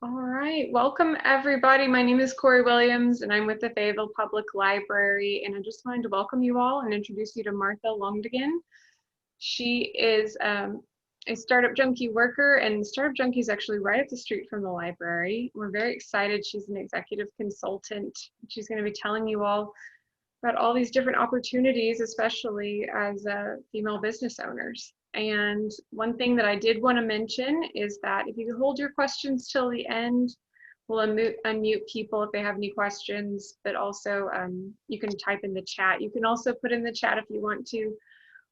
All right, welcome everybody. My name is Corey Williams and I'm with the Fayetteville Public Library, and I just wanted to welcome you all and introduce you to Martha Londagin. She is a Startup Junkie worker, and Startup Junkie is actually right up the street from the library. We're very excited. She's an executive consultant. She's going to be telling you all about all these different opportunities, especially as female business owners. And one thing that I did want to mention is that if you hold your questions till the end, we'll unmute people if they have any questions, but also you can type in the chat. You can also put in the chat if you want to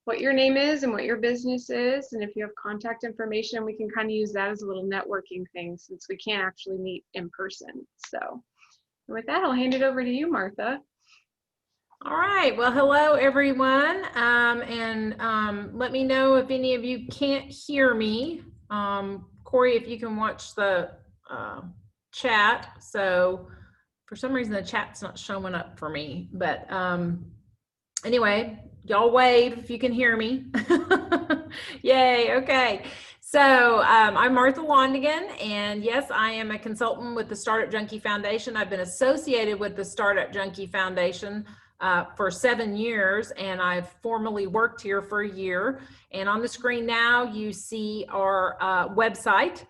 what your name is and what your business is, and if you have contact information, we can kind of use that as a little networking thing since we can't actually meet in person. So with that, I'll hand it over to you, Martha. All right, well, hello everyone, let me know if any of you can't hear me. Corey, if you can watch the chat. So for some reason the chat's not showing up for me, but anyway, y'all wave if you can hear me. Yay, okay. So I'm Martha Londagin, and yes, I am a consultant with the Startup Junkie Foundation. I've been associated with the Startup Junkie Foundation for 7 years, and I've formally worked here for a year. And on the screen now, you see our website,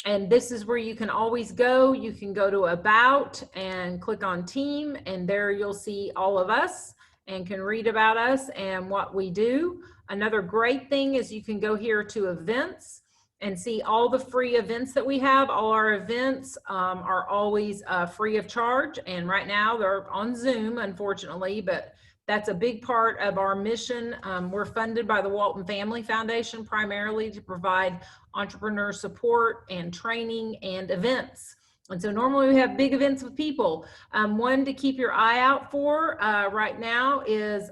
and this is where you can always go. You can go to About and click on Team, and there you'll see all of us and can read about us and what we do. Another great thing is you can go here to Events and see all the free events that we have. All our events are always free of charge, and right now they're on Zoom, unfortunately, but that's a big part of our mission. We're funded by the Walton Family Foundation primarily to provide entrepreneur support and training and events. And so normally we have big events with people. One to keep your eye out for right now is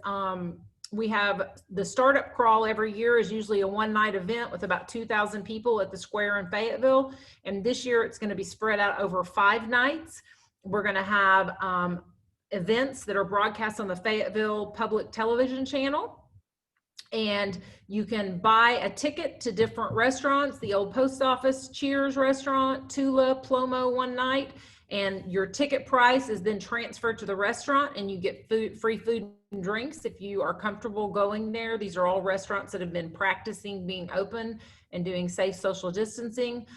we have the startup crawl every year is usually a one-night event with about 2,000 people at the square in Fayetteville. And this year it's going to be spread out over 5 nights. We're going to have events that are broadcast on the Fayetteville Public Television Channel. And you can buy a ticket to different restaurants, the Old Post Office, Cheers restaurant, Tula, Plomo one night. And your ticket price is then transferred to the restaurant, and you get free food and drinks if you are comfortable going there. These are all restaurants that have been practicing being open and doing safe social distancing.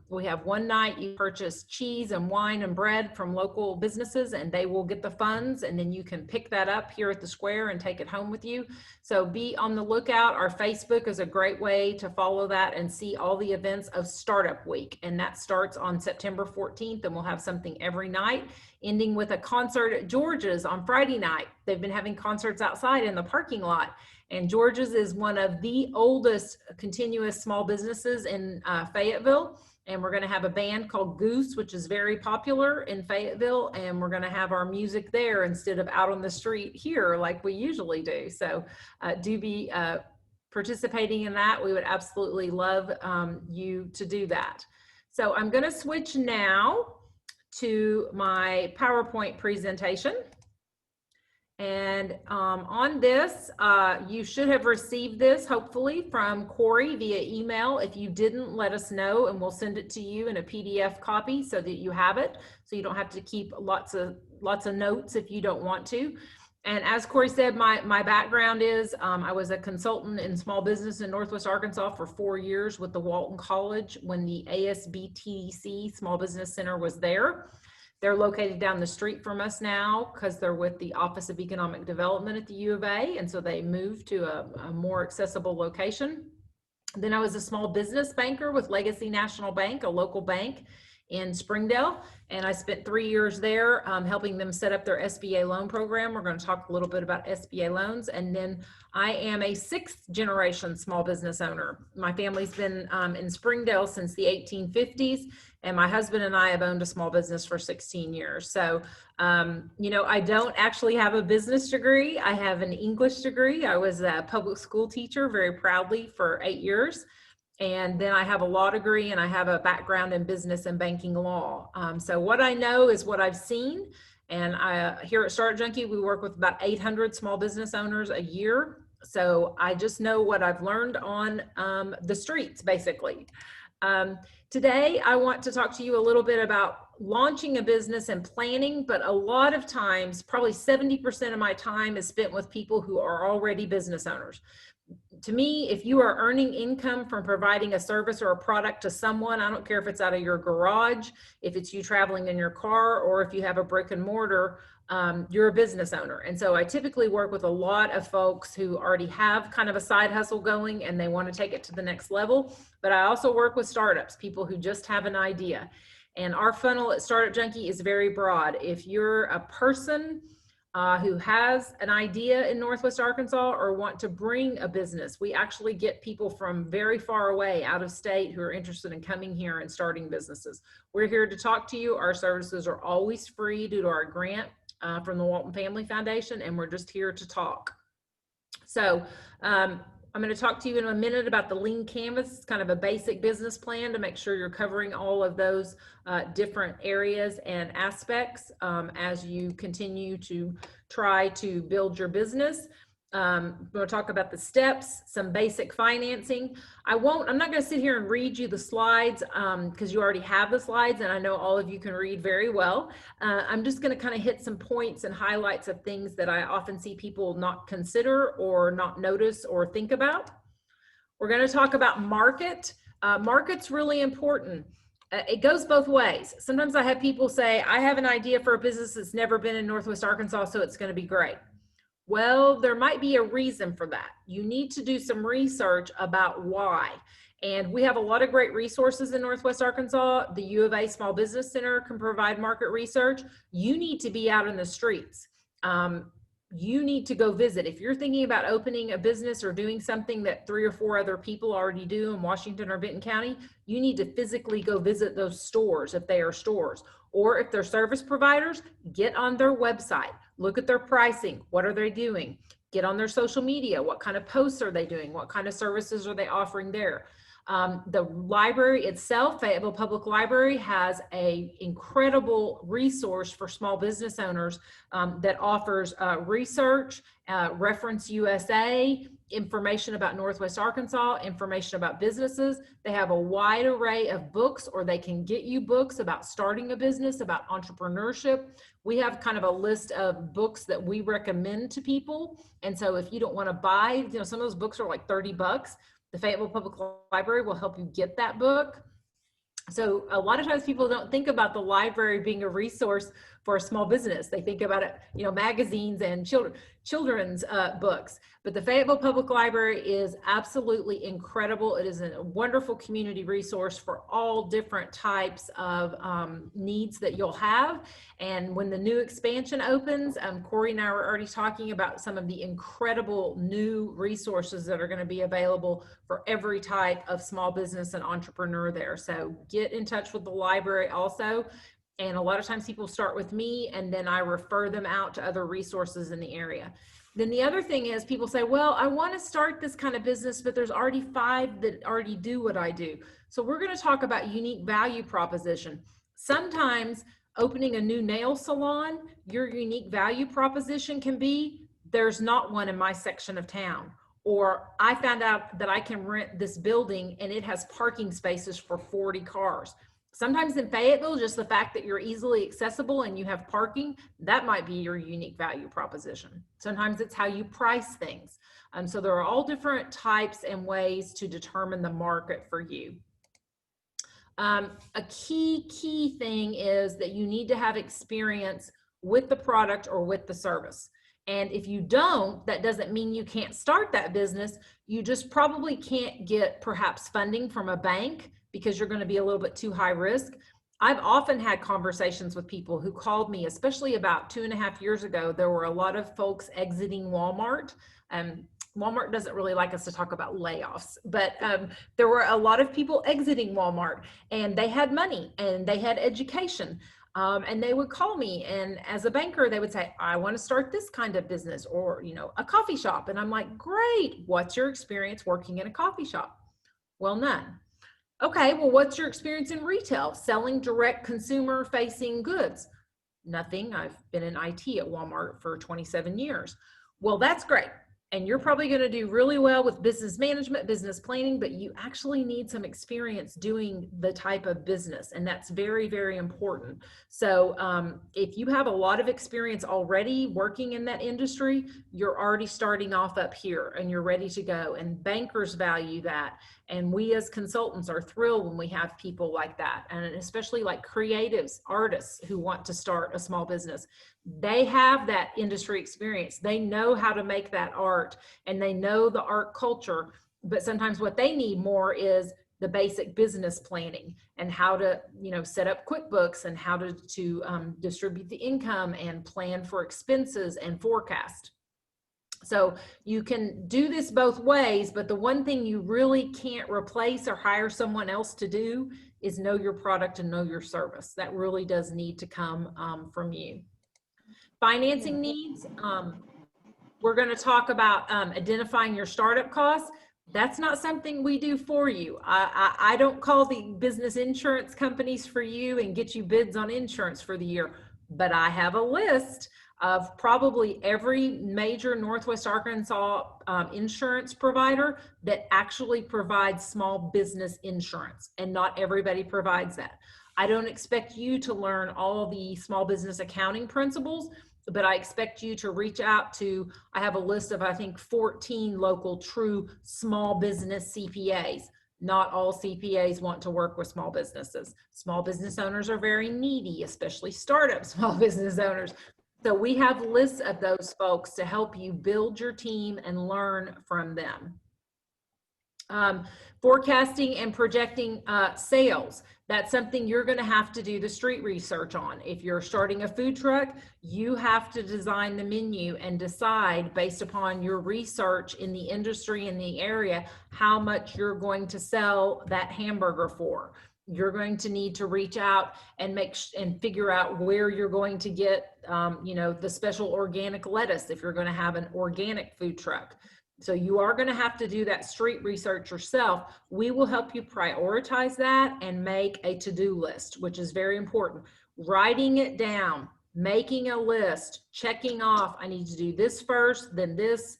We have one night you purchase cheese and wine and bread from local businesses, and they will get the funds, and then you can pick that up here at the square and take it home with you. So be on the lookout. Our Facebook is a great way to follow that and see all the events of Startup Week, and that starts on September 14th, and we'll have something every night, ending with a concert at George's on Friday night. They've been having concerts outside in the parking lot. And George's is one of the oldest continuous small businesses in Fayetteville. And we're going to have a band called Goose, which is very popular in Fayetteville. And we're going to have our music there instead of out on the street here like we usually do. So do be participating in that. We would absolutely love you to do that. So I'm going to switch now to my PowerPoint presentation. And on this, you should have received this, hopefully, from Corey via email. If you didn't, let us know, and we'll send it to you in a PDF copy so that you have it, so you don't have to keep lots of notes if you don't want to. And as Corey said, my background is I was a consultant in small business in Northwest Arkansas for 4 years with the Walton College when the ASBTC Small Business Center was there. They're located down the street from us now because they're with the Office of Economic Development at the U of A, and so they moved to a more accessible location. Then I was a small business banker with Legacy National Bank, a local bank in Springdale, and I spent 3 years there helping them set up their SBA loan program. We're going to talk a little bit about SBA loans. And then I am a 6th generation small business owner. My family's been in Springdale since the 1850s, and my husband and I have owned a small business for 16 years. So, you know, I don't actually have a business degree. I have an English degree. I was a public school teacher very proudly for 8 years. And then I have a law degree, and I have a background in business and banking law. So what I know is what I've seen. And here at Startup Junkie, we work with about 800 small business owners a year. So I just know what I've learned on the streets, basically. Today, I want to talk to you a little bit about launching a business and planning, but a lot of times, probably 70% of my time is spent with people who are already business owners. To me, if you are earning income from providing a service or a product to someone, I don't care if it's out of your garage, if it's you traveling in your car, or if you have a brick and mortar, you're a business owner. And so I typically work with a lot of folks who already have kind of a side hustle going and they want to take it to the next level. But I also work with startups, people who just have an idea. And our funnel at Startup Junkie is very broad. If you're a person who has an idea in Northwest Arkansas or want to bring a business, we actually get people from very far away, out of state, who are interested in coming here and starting businesses. We're here to talk to you. Our services are always free due to our grant from the Walton Family Foundation, and we're just here to talk. So I'm going to talk to you in a minute about the Lean Canvas. It's kind of a basic business plan to make sure you're covering all of those different areas and aspects as you continue to try to build your business. I'm going to talk about the steps, some basic financing. I'm not going to sit here and read you the slides because you already have the slides and I know all of you can read very well. I'm just going to kind of hit some points and highlights of things that I often see people not consider or not notice or think about. We're going to talk about market. Market's really important. It goes both ways. Sometimes I have people say, I have an idea for a business that's never been in Northwest Arkansas, so it's going to be great. Well, there might be a reason for that. You need to do some research about why. And we have a lot of great resources in Northwest Arkansas. The U of A Small Business Center can provide market research. You need to be out in the streets. You need to go visit. If you're thinking about opening a business or doing something that 3 or 4 other people already do in Washington or Benton County, you need to physically go visit those stores if they are stores. Or if they're service providers, get on their website, look at their pricing. What are they doing? Get on their social media. What kind of posts are they doing? What kind of services are they offering there? The library itself, Fayetteville Public Library, has an incredible resource for small business owners that offers research, Reference USA, information about Northwest Arkansas, information about businesses. They have a wide array of books, or they can get you books about starting a business, about entrepreneurship. We have kind of a list of books that we recommend to people. And so if you don't want to buy, some of those books are like $30. The Fayetteville Public Library will help you get that book. So a lot of times people don't think about the library being a resource for a small business. They think about it, magazines and children's books. But the Fayetteville Public Library is absolutely incredible. It is a wonderful community resource for all different types of needs that you'll have. And when the new expansion opens, Corey and I were already talking about some of the incredible new resources that are going to be available for every type of small business and entrepreneur there. So get in touch with the library also. And a lot of times people start with me and then I refer them out to other resources in the area. Then the other thing is people say, well, I want to start this kind of business, but there's already 5 that already do what I do. So we're going to talk about unique value proposition. Sometimes opening a new nail salon, your unique value proposition can be, there's not one in my section of town. Or I found out that I can rent this building and it has parking spaces for 40 cars. Sometimes in Fayetteville, just the fact that you're easily accessible and you have parking, that might be your unique value proposition. Sometimes it's how you price things. So there are all different types and ways to determine the market for you. A key thing is that you need to have experience with the product or with the service. And if you don't, that doesn't mean you can't start that business. You just probably can't get perhaps funding from a bank because you're going to be a little bit too high risk. I've often had conversations with people who called me, especially about 2.5 years ago. There were a lot of folks exiting Walmart. Walmart doesn't really like us to talk about layoffs, but there were a lot of people exiting Walmart and they had money and they had education. And they would call me, and as a banker, they would say, I want to start this kind of business, or, a coffee shop. And I'm like, great. What's your experience working in a coffee shop? Well, none. Okay, well, what's your experience in retail, selling direct consumer facing goods? Nothing. I've been in IT at Walmart for 27 years. Well, that's great. And you're probably going to do really well with business management, business planning, but you actually need some experience doing the type of business. And that's very, very important. So if you have a lot of experience already working in that industry, you're already starting off up here and you're ready to go. And bankers value that. And we as consultants are thrilled when we have people like that. And especially like creatives, artists who want to start a small business. They have that industry experience. They know how to make that art and they know the art culture, but sometimes what they need more is the basic business planning and how to, set up QuickBooks and how to distribute the income and plan for expenses and forecast. So you can do this both ways, but the one thing you really can't replace or hire someone else to do is know your product and know your service. That really does need to come from you. Financing needs, we're going to talk about identifying your startup costs. That's not something we do for you. I don't call the business insurance companies for you and get you bids on insurance for the year, but I have a list of probably every major Northwest Arkansas insurance provider that actually provides small business insurance, and not everybody provides that. I don't expect you to learn all the small business accounting principles, but I expect you to reach out to, I have a list of, I think, 14 local true small business CPAs. Not all CPAs want to work with small businesses. Small business owners are very needy, especially startup small business owners. So we have lists of those folks to help you build your team and learn from them. Forecasting and projecting sales. That's something you're going to have to do the street research on. If you're starting a food truck, you have to design the menu and decide based upon your research in the industry in the area how much you're going to sell that hamburger for. You're going to need to reach out and figure out where you're going to get the special organic lettuce if you're going to have an organic food truck. So you are going to have to do that street research yourself. We will help you prioritize that and make a to-do list, which is very important. Writing it down, making a list, checking off, I need to do this first, then this,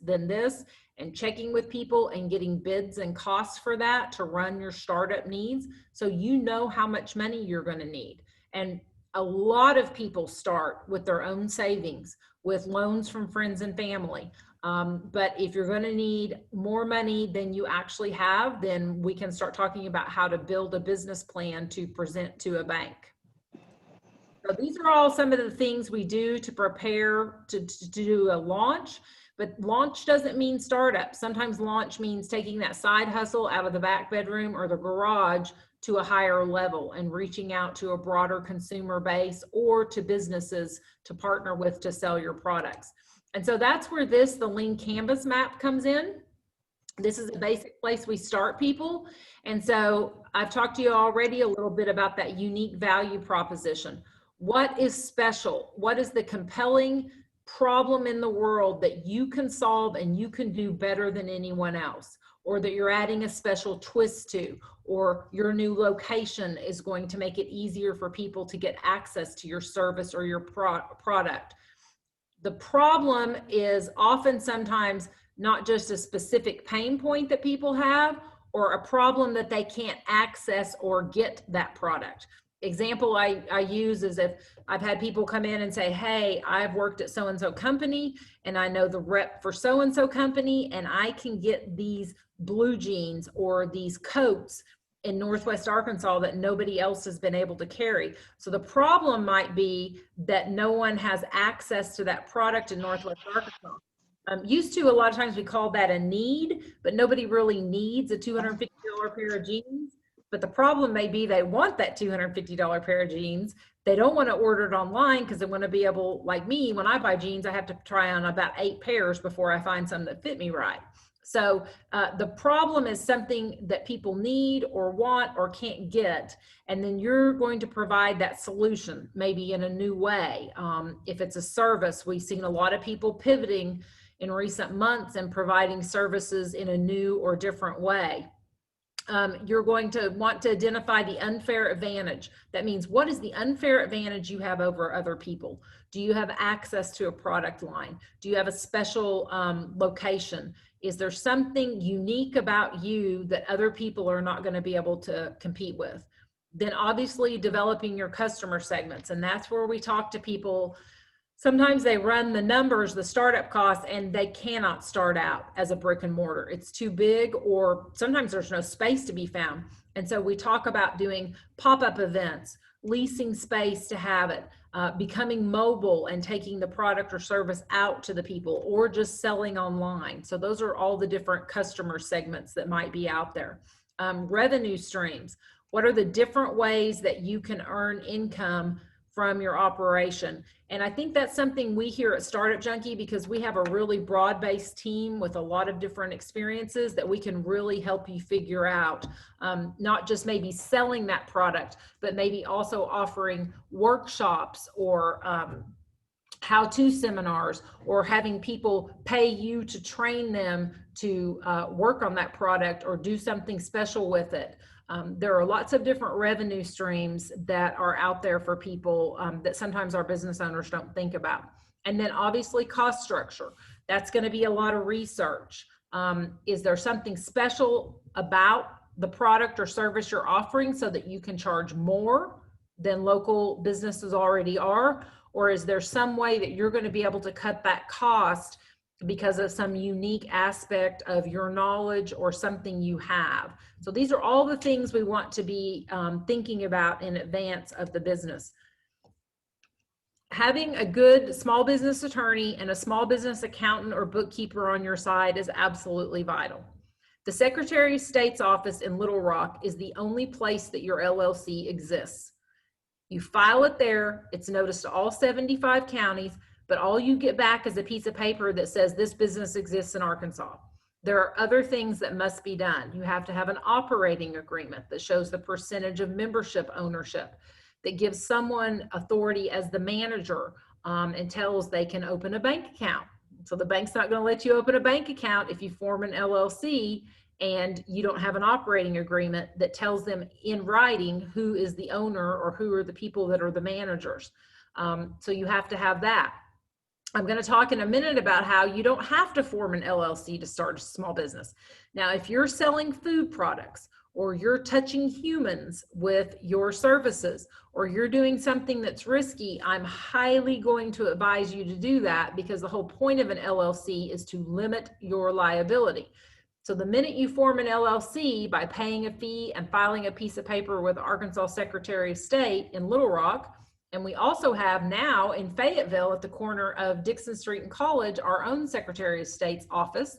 and checking with people and getting bids and costs for that to run your startup needs. So you know how much money you're going to need. And a lot of people start with their own savings, with loans from friends and family. But if you're going to need more money than you actually have, then we can start talking about how to build a business plan to present to a bank. So these are all some of the things we do to prepare to do a launch, but launch doesn't mean startup. Sometimes launch means taking that side hustle out of the back bedroom or the garage to a higher level and reaching out to a broader consumer base or to businesses to partner with to sell your products. And so that's where the Lean Canvas map comes in. This is a basic place we start people. And so I've talked to you already a little bit about that unique value proposition. What is special? What is the compelling problem in the world that you can solve and you can do better than anyone else? Or that you're adding a special twist to, or your new location is going to make it easier for people to get access to your service or your product. The problem is often sometimes not just a specific pain point that people have or a problem that they can't access or get that product. Example I use is if I've had people come in and say, hey, I've worked at so-and-so company and I know the rep for so-and-so company and I can get these blue jeans or these coats in Northwest Arkansas that nobody else has been able to carry. So the problem might be that no one has access to that product in Northwest Arkansas. Used to, a lot of times we call that a need, but nobody really needs a $250 pair of jeans. But the problem may be they want that $250 pair of jeans. They don't want to order it online because they want to be able, like me, when I buy jeans, I have to try on about 8 pairs before I find some that fit me right. So the problem is something that people need or want or can't get, and then you're going to provide that solution maybe in a new way. If it's a service, we've seen a lot of people pivoting in recent months and providing services in a new or different way. You're going to want to identify the unfair advantage. That means, what is the unfair advantage you have over other people? Do you have access to a product line? Do you have a special location? Is there something unique about you that other people are not going to be able to compete with? Then obviously developing your customer segments. And that's where we talk to people. Sometimes they run the numbers, the startup costs, and they cannot start out as a brick and mortar. It's too big, or sometimes there's no space to be found. And so we talk about doing pop-up events, leasing space to have it, becoming mobile and taking the product or service out to the people, or just selling online. So those are all the different customer segments that might be out there. Revenue streams. What are the different ways that you can earn income from your operation? And I think that's something we here at Startup Junkie, because we have a really broad-based team with a lot of different experiences that we can really help you figure out, not just maybe selling that product, but maybe also offering workshops or how-to seminars, or having people pay you to train them to work on that product or do something special with it. There are lots of different revenue streams that are out there for people that sometimes our business owners don't think about. And then obviously cost structure. That's going to be a lot of research. Is there something special about the product or service you're offering so that you can charge more than local businesses already are? Or is there some way that you're going to be able to cut that cost because of some unique aspect of your knowledge or something you have? So these are all the things we want to be thinking about in advance of the business. Having a good small business attorney and a small business accountant or bookkeeper on your side is absolutely vital. The Secretary of State's office in Little Rock is the only place that your LLC exists. You file it there, it's noticed to all 75 counties, but all you get back is a piece of paper that says this business exists in Arkansas. There are other things that must be done. You have to have an operating agreement that shows the percentage of membership ownership, that gives someone authority as the manager and tells they can open a bank account. So the bank's not going to let you open a bank account if you form an LLC and you don't have an operating agreement that tells them in writing who is the owner or who are the people that are the managers. So you have to have that. I'm going to talk in a minute about how you don't have to form an LLC to start a small business. Now, if you're selling food products, or you're touching humans with your services, or you're doing something that's risky, I'm highly going to advise you to do that, because the whole point of an LLC is to limit your liability. So the minute you form an LLC by paying a fee and filing a piece of paper with the Arkansas Secretary of State in Little Rock, and we also have now in Fayetteville at the corner of Dixon Street and College, our own Secretary of State's office.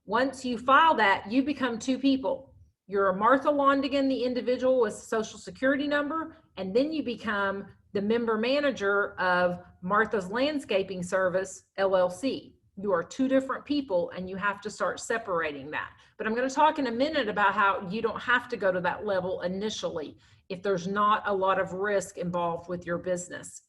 Once you file that, you become two people. You're a Martha Londagin, the individual with social security number, and then you become the member manager of Martha's Landscaping Service, LLC. You are two different people, and you have to start separating that. But I'm going to talk in a minute about how you don't have to go to that level initially if there's not a lot of risk involved with your business.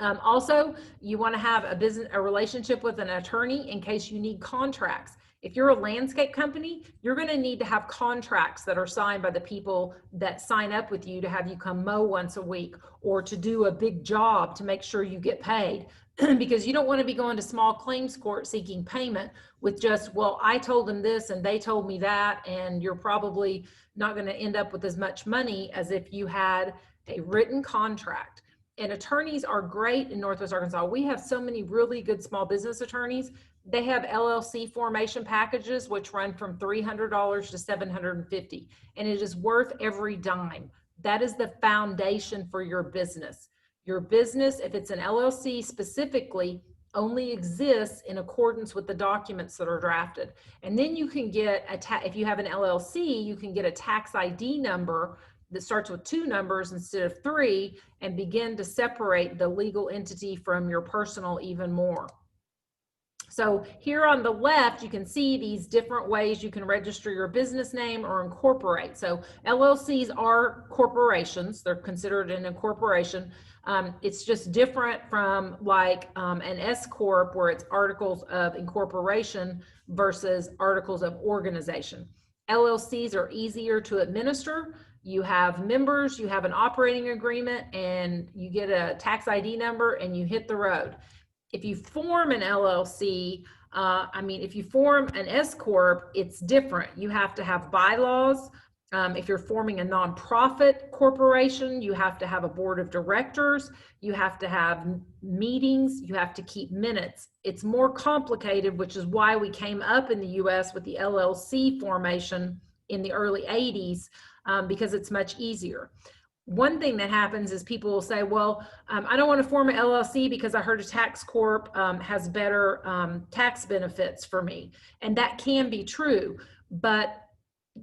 Also, you want to have a relationship with an attorney in case you need contracts. If you're a landscape company, you're going to need to have contracts that are signed by the people that sign up with you to have you come mow once a week, or to do a big job to make sure you get paid. Because you don't want to be going to small claims court seeking payment with just, well, I told them this and they told me that, and you're probably not going to end up with as much money as if you had a written contract. And attorneys are great in Northwest Arkansas. We have so many really good small business attorneys. They have LLC formation packages, which run from $300 to $750, and it is worth every dime. That is the foundation for your business. Your business, if it's an LLC specifically, only exists in accordance with the documents that are drafted. And then you can get if you have an LLC, you can get a tax ID number that starts with 2 numbers instead of 3, and begin to separate the legal entity from your personal even more. So here on the left, you can see these different ways you can register your business name or incorporate. So LLCs are corporations. They're considered an incorporation. It's just different from like an S Corp, where it's articles of incorporation versus articles of organization. LLCs are easier to administer. You have members, you have an operating agreement, and you get a tax ID number and you hit the road. If you form an LLC, if you form an S Corp, it's different. You have to have bylaws. If you're forming a nonprofit corporation, you have to have a board of directors. You have to have meetings. You have to keep minutes. It's more complicated, which is why we came up in the US with the LLC formation in the early 80s, because it's much easier. One thing that happens is people will say, well, I don't want to form an LLC because I heard a tax corp has better tax benefits for me. And that can be true, but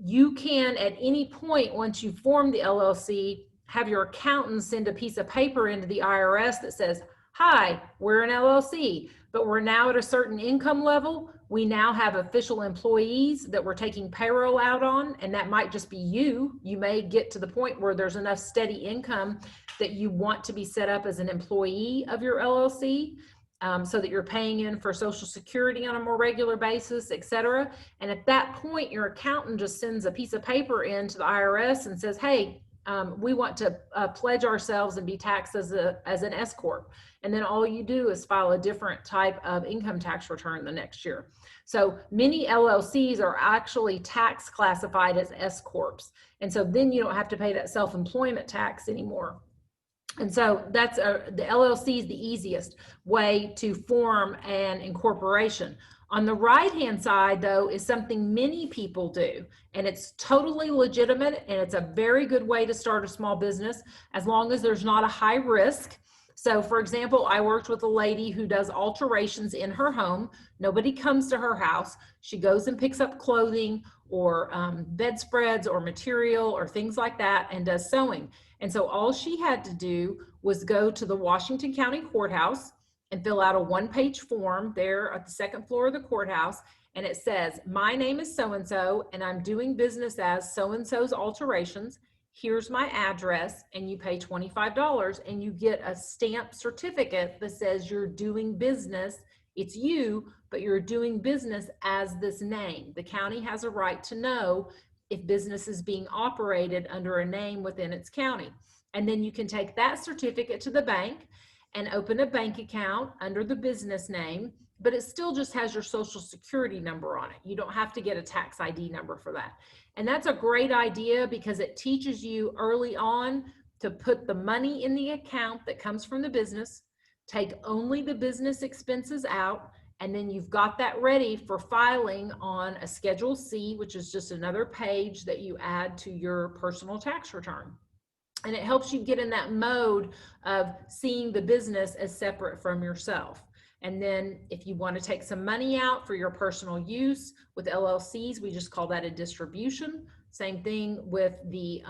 you can at any point, once you form the LLC, have your accountant send a piece of paper into the IRS that says, hi, we're an LLC, but we're now at a certain income level. We now have official employees that we're taking payroll out on, and that might just be you. You may get to the point where there's enough steady income that you want to be set up as an employee of your LLC, so that you're paying in for Social Security on a more regular basis, et cetera. And at that point, your accountant just sends a piece of paper in to the IRS and says, hey, we want to pledge ourselves and be taxed as an S Corp. And then all you do is file a different type of income tax return the next year. So many LLCs are actually tax classified as S Corps. And so then you don't have to pay that self-employment tax anymore. And so that's the LLC is the easiest way to form an incorporation. On the right-hand side, though, is something many people do, and it's totally legitimate, and it's a very good way to start a small business as long as there's not a high risk. So, for example, I worked with a lady who does alterations in her home. Nobody comes to her house. She goes and picks up clothing or bedspreads or material or things like that and does sewing. And so all she had to do was go to the Washington County Courthouse and fill out a one-page form there at the second floor of the courthouse. And it says, my name is so-and-so, and I'm doing business as so-and-so's alterations. Here's my address, and you pay $25 and you get a stamped certificate that says you're doing business. It's you, but you're doing business as this name. The county has a right to know if business is being operated under a name within its county. And then you can take that certificate to the bank and open a bank account under the business name, but it still just has your Social Security number on it. You don't have to get a tax ID number for that. And that's a great idea because it teaches you early on to put the money in the account that comes from the business, take only the business expenses out, and then you've got that ready for filing on a Schedule C, which is just another page that you add to your personal tax return. And it helps you get in that mode of seeing the business as separate from yourself. And then if you want to take some money out for your personal use with LLCs, we just call that a distribution. Same thing with the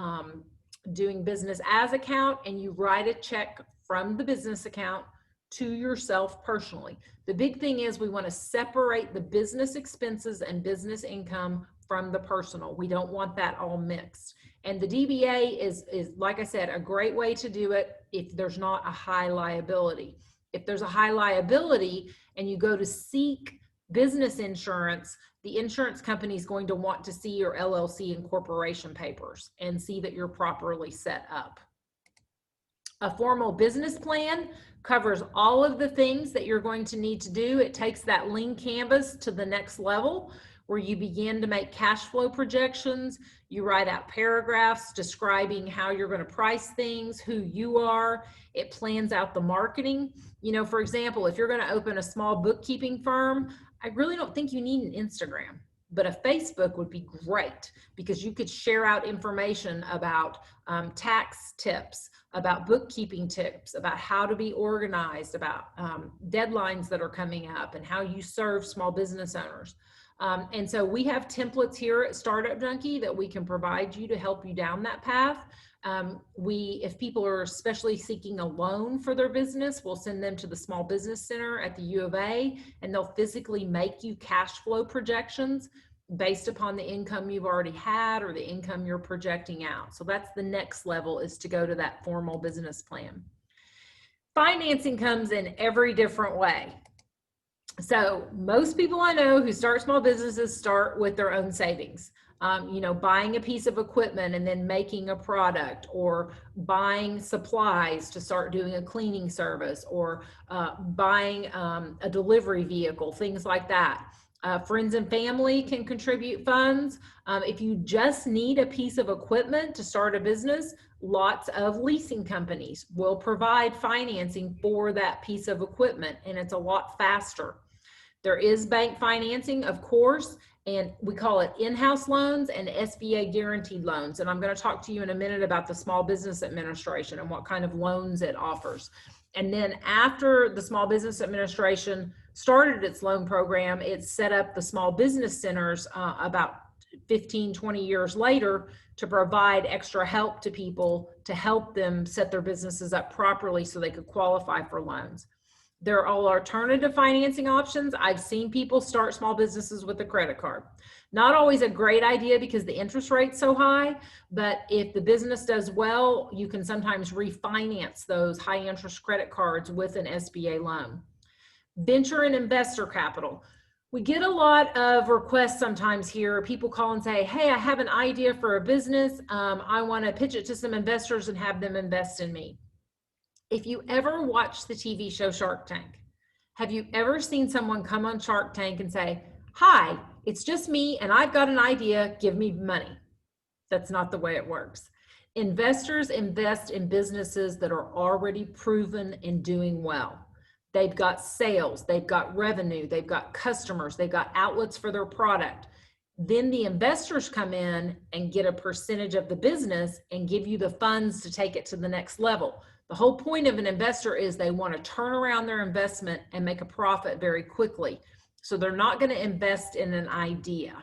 doing business as account, and you write a check from the business account to yourself personally. The big thing is we want to separate the business expenses and business income from the personal. We don't want that all mixed. And the DBA is like I said, a great way to do it if there's not a high liability. If there's a high liability and you go to seek business insurance, the insurance company is going to want to see your LLC incorporation papers and see that you're properly set up. A formal business plan covers all of the things that you're going to need to do. It takes that lean canvas to the next level where you begin to make cash flow projections. You write out paragraphs describing how you're going to price things, who you are. It plans out the marketing. You know, for example, if you're going to open a small bookkeeping firm, I really don't think you need an Instagram, but a Facebook would be great because you could share out information about tax tips, about bookkeeping tips, about how to be organized, about deadlines that are coming up and how you serve small business owners. And so we have templates here at Startup Junkie that we can provide you to help you down that path. If people are especially seeking a loan for their business, we'll send them to the Small Business Center at the U of A, and they'll physically make you cash flow projections based upon the income you've already had or the income you're projecting out. So that's the next level, is to go to that formal business plan. Financing comes in every different way. So most people I know who start small businesses start with their own savings. You know, buying a piece of equipment and then making a product, or buying supplies to start doing a cleaning service, or buying a delivery vehicle, things like that. Friends and family can contribute funds. If you just need a piece of equipment to start a business, lots of leasing companies will provide financing for that piece of equipment, and it's a lot faster. There is bank financing, of course, and we call it in-house loans and SBA guaranteed loans. And I'm going to talk to you in a minute about the Small Business Administration and what kind of loans it offers. And then after the Small Business Administration started its loan program, it set up the small business centers about 15, 20 years later to provide extra help to people to help them set their businesses up properly so they could qualify for loans. There are all alternative financing options. I've seen people start small businesses with a credit card. Not always a great idea because the interest rate's so high, but if the business does well, you can sometimes refinance those high interest credit cards with an SBA loan. Venture and investor capital. We get a lot of requests sometimes here. People call and say, hey, I have an idea for a business. I want to pitch it to some investors and have them invest in me. If you ever watch the TV show Shark Tank, have you ever seen someone come on Shark Tank and say, hi, it's just me and I've got an idea, give me money? That's not the way it works. Investors invest in businesses that are already proven and doing well. They've got sales, they've got revenue, they've got customers, they've got outlets for their product. Then the investors come in and get a percentage of the business and give you the funds to take it to the next level. The whole point of an investor is they want to turn around their investment and make a profit very quickly. So they're not going to invest in an idea.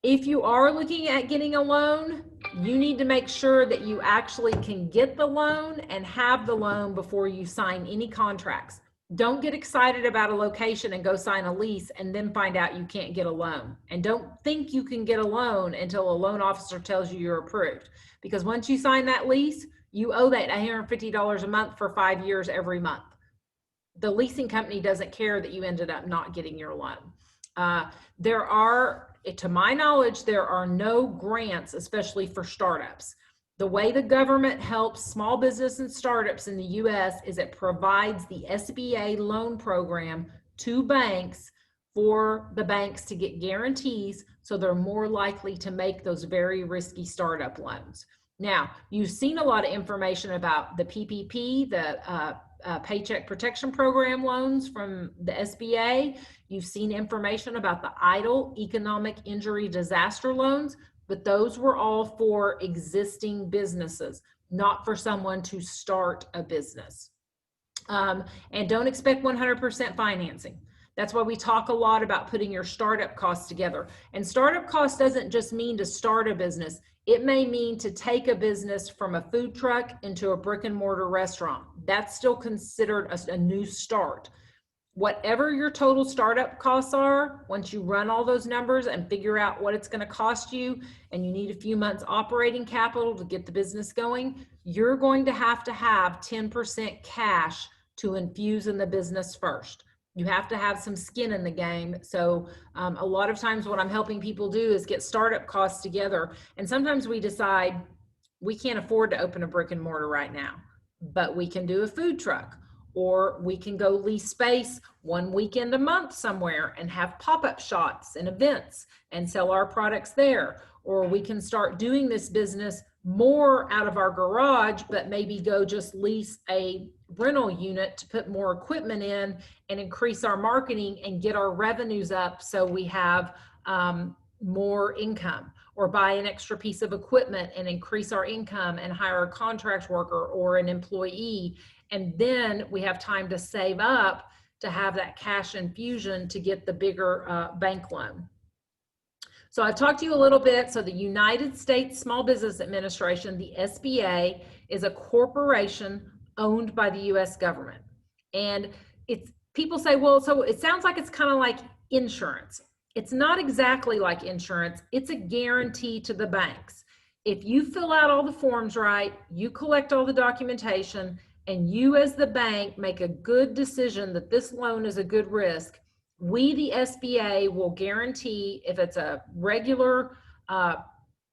If you are looking at getting a loan, you need to make sure that you actually can get the loan and have the loan before you sign any contracts. Don't get excited about a location and go sign a lease and then find out you can't get a loan. And don't think you can get a loan until a loan officer tells you you're approved. Because once you sign that lease, you owe that $150 a month for 5 years every month. The leasing company doesn't care that you ended up not getting your loan. To my knowledge, there are no grants, especially for startups. The way the government helps small business and startups in the US is it provides the SBA loan program to banks for the banks to get guarantees, so they're more likely to make those very risky startup loans. Now, you've seen a lot of information about the PPP, the Paycheck Protection Program loans from the SBA. You've seen information about the EIDL, Economic Injury Disaster loans, but those were all for existing businesses, not for someone to start a business. And don't expect 100% financing. That's why we talk a lot about putting your startup costs together. And startup cost doesn't just mean to start a business. It may mean to take a business from a food truck into a brick and mortar restaurant. That's still considered a new start. Whatever your total startup costs are, once you run all those numbers and figure out what it's going to cost you, and you need a few months operating capital to get the business going, you're going to have 10% cash to infuse in the business first. You have to have some skin in the game. So a lot of times what I'm helping people do is get startup costs together. And sometimes we decide we can't afford to open a brick and mortar right now, but we can do a food truck, or we can go lease space 1 weekend a month somewhere and have pop-up shops and events and sell our products there. Or we can start doing this business more out of our garage, but maybe go just lease a rental unit to put more equipment in and increase our marketing and get our revenues up so we have more income, or buy an extra piece of equipment and increase our income and hire a contract worker or an employee. And then we have time to save up to have that cash infusion to get the bigger bank loan. So I've talked to you a little bit. So the United States Small Business Administration, the SBA, is a corporation owned by the US government. And people say, well, so it sounds like it's kind of like insurance. It's not exactly like insurance. It's a guarantee to the banks. If you fill out all the forms right, you collect all the documentation, and you as the bank make a good decision that this loan is a good risk, We, the SBA, will guarantee, if it's a regular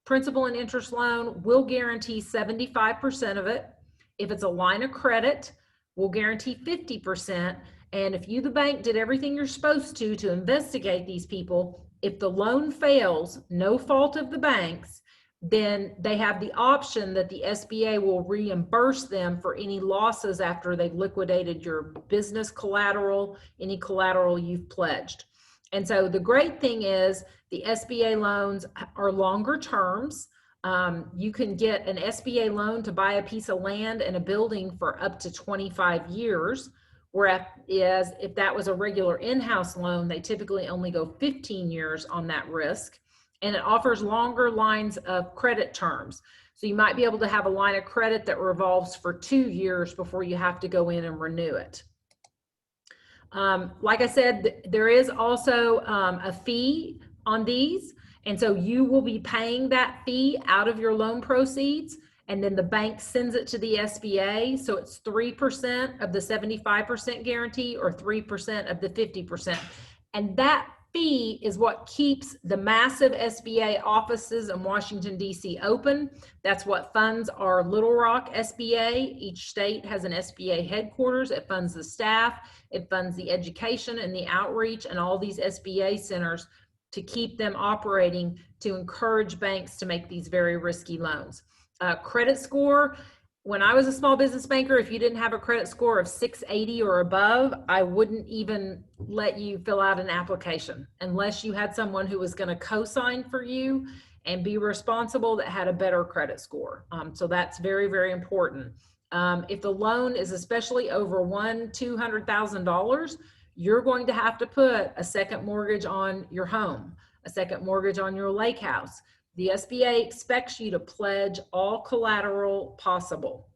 principal and interest loan, we'll guarantee 75% of it. If it's a line of credit, we'll guarantee 50%. And if you, the bank, did everything you're supposed to investigate these people, if the loan fails, no fault of the bank's, then they have the option that the SBA will reimburse them for any losses after they've liquidated your business collateral, any collateral you've pledged. And so the great thing is the SBA loans are longer terms. You can get an SBA loan to buy a piece of land and a building for up to 25 years. Whereas if that was a regular in-house loan, they typically only go 15 years on that risk. And it offers longer lines of credit terms. So you might be able to have a line of credit that revolves for 2 years before you have to go in and renew it. Like I said, there is also a fee on these. And so you will be paying that fee out of your loan proceeds, and then the bank sends it to the SBA. So it's 3% of the 75% guarantee or 3% of the 50%. And that fee is what keeps the massive SBA offices in Washington, D.C. open. That's what funds our Little Rock SBA. Each state has an SBA headquarters. It funds the staff. It funds the education and the outreach and all these SBA centers to keep them operating, to encourage banks to make these very risky loans. Credit score. When I was a small business banker, if you didn't have a credit score of 680 or above, I wouldn't even let you fill out an application unless you had someone who was going to co-sign for you and be responsible that had a better credit score. So that's very, very important. If the loan is especially over $200,000, you're going to have to put a second mortgage on your home, a second mortgage on your lake house. The SBA expects you to pledge all collateral possible.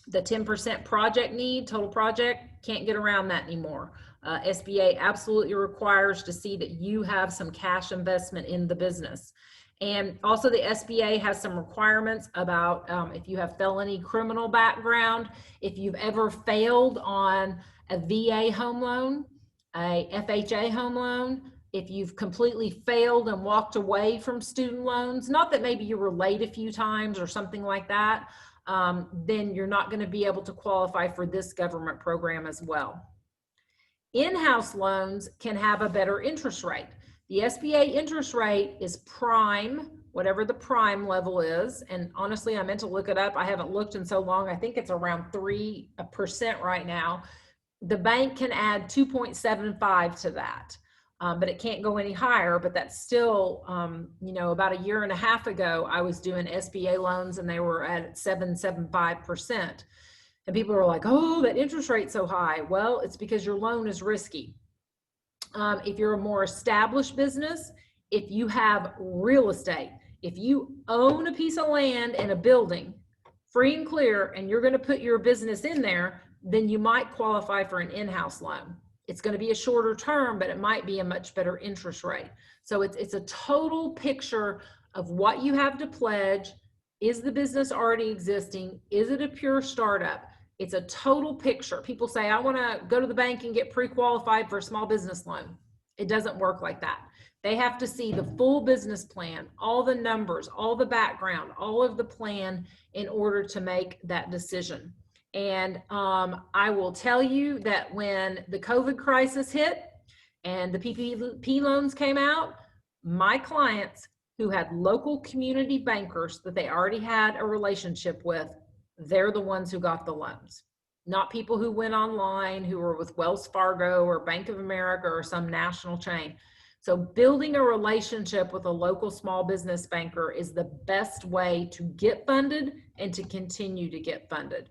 The 10% project need, total project, can't get around that anymore. SBA absolutely requires to see that you have some cash investment in the business. And also the SBA has some requirements about if you have felony criminal background, if you've ever failed on a VA home loan, a FHA home loan, if you've completely failed and walked away from student loans, not that maybe you were late a few times or something like that, then you're not going to be able to qualify for this government program as well. In-house loans can have a better interest rate. The SBA interest rate is prime, whatever the prime level is. And honestly, I meant to look it up. I haven't looked in so long. I think it's around 3% right now. The bank can add 2.75 to that. But it can't go any higher. But that's still, about a year and a half ago, I was doing SBA loans and they were at 7.75%. And people were like, oh, that interest rate's so high. Well, it's because your loan is risky. If you're a more established business, if you have real estate, if you own a piece of land and a building, free and clear, and you're going to put your business in there, then you might qualify for an in-house loan. It's going to be a shorter term, but it might be a much better interest rate. So it's a total picture of what you have to pledge. Is the business already existing? Is it a pure startup? It's a total picture. People say, I want to go to the bank and get pre-qualified for a small business loan. It doesn't work like that. They have to see the full business plan, all the numbers, all the background, all of the plan in order to make that decision. And I will tell you that when the COVID crisis hit and the PPP loans came out, my clients who had local community bankers that they already had a relationship with, they're the ones who got the loans, not people who went online, who were with Wells Fargo or Bank of America or some national chain. So building a relationship with a local small business banker is the best way to get funded and to continue to get funded.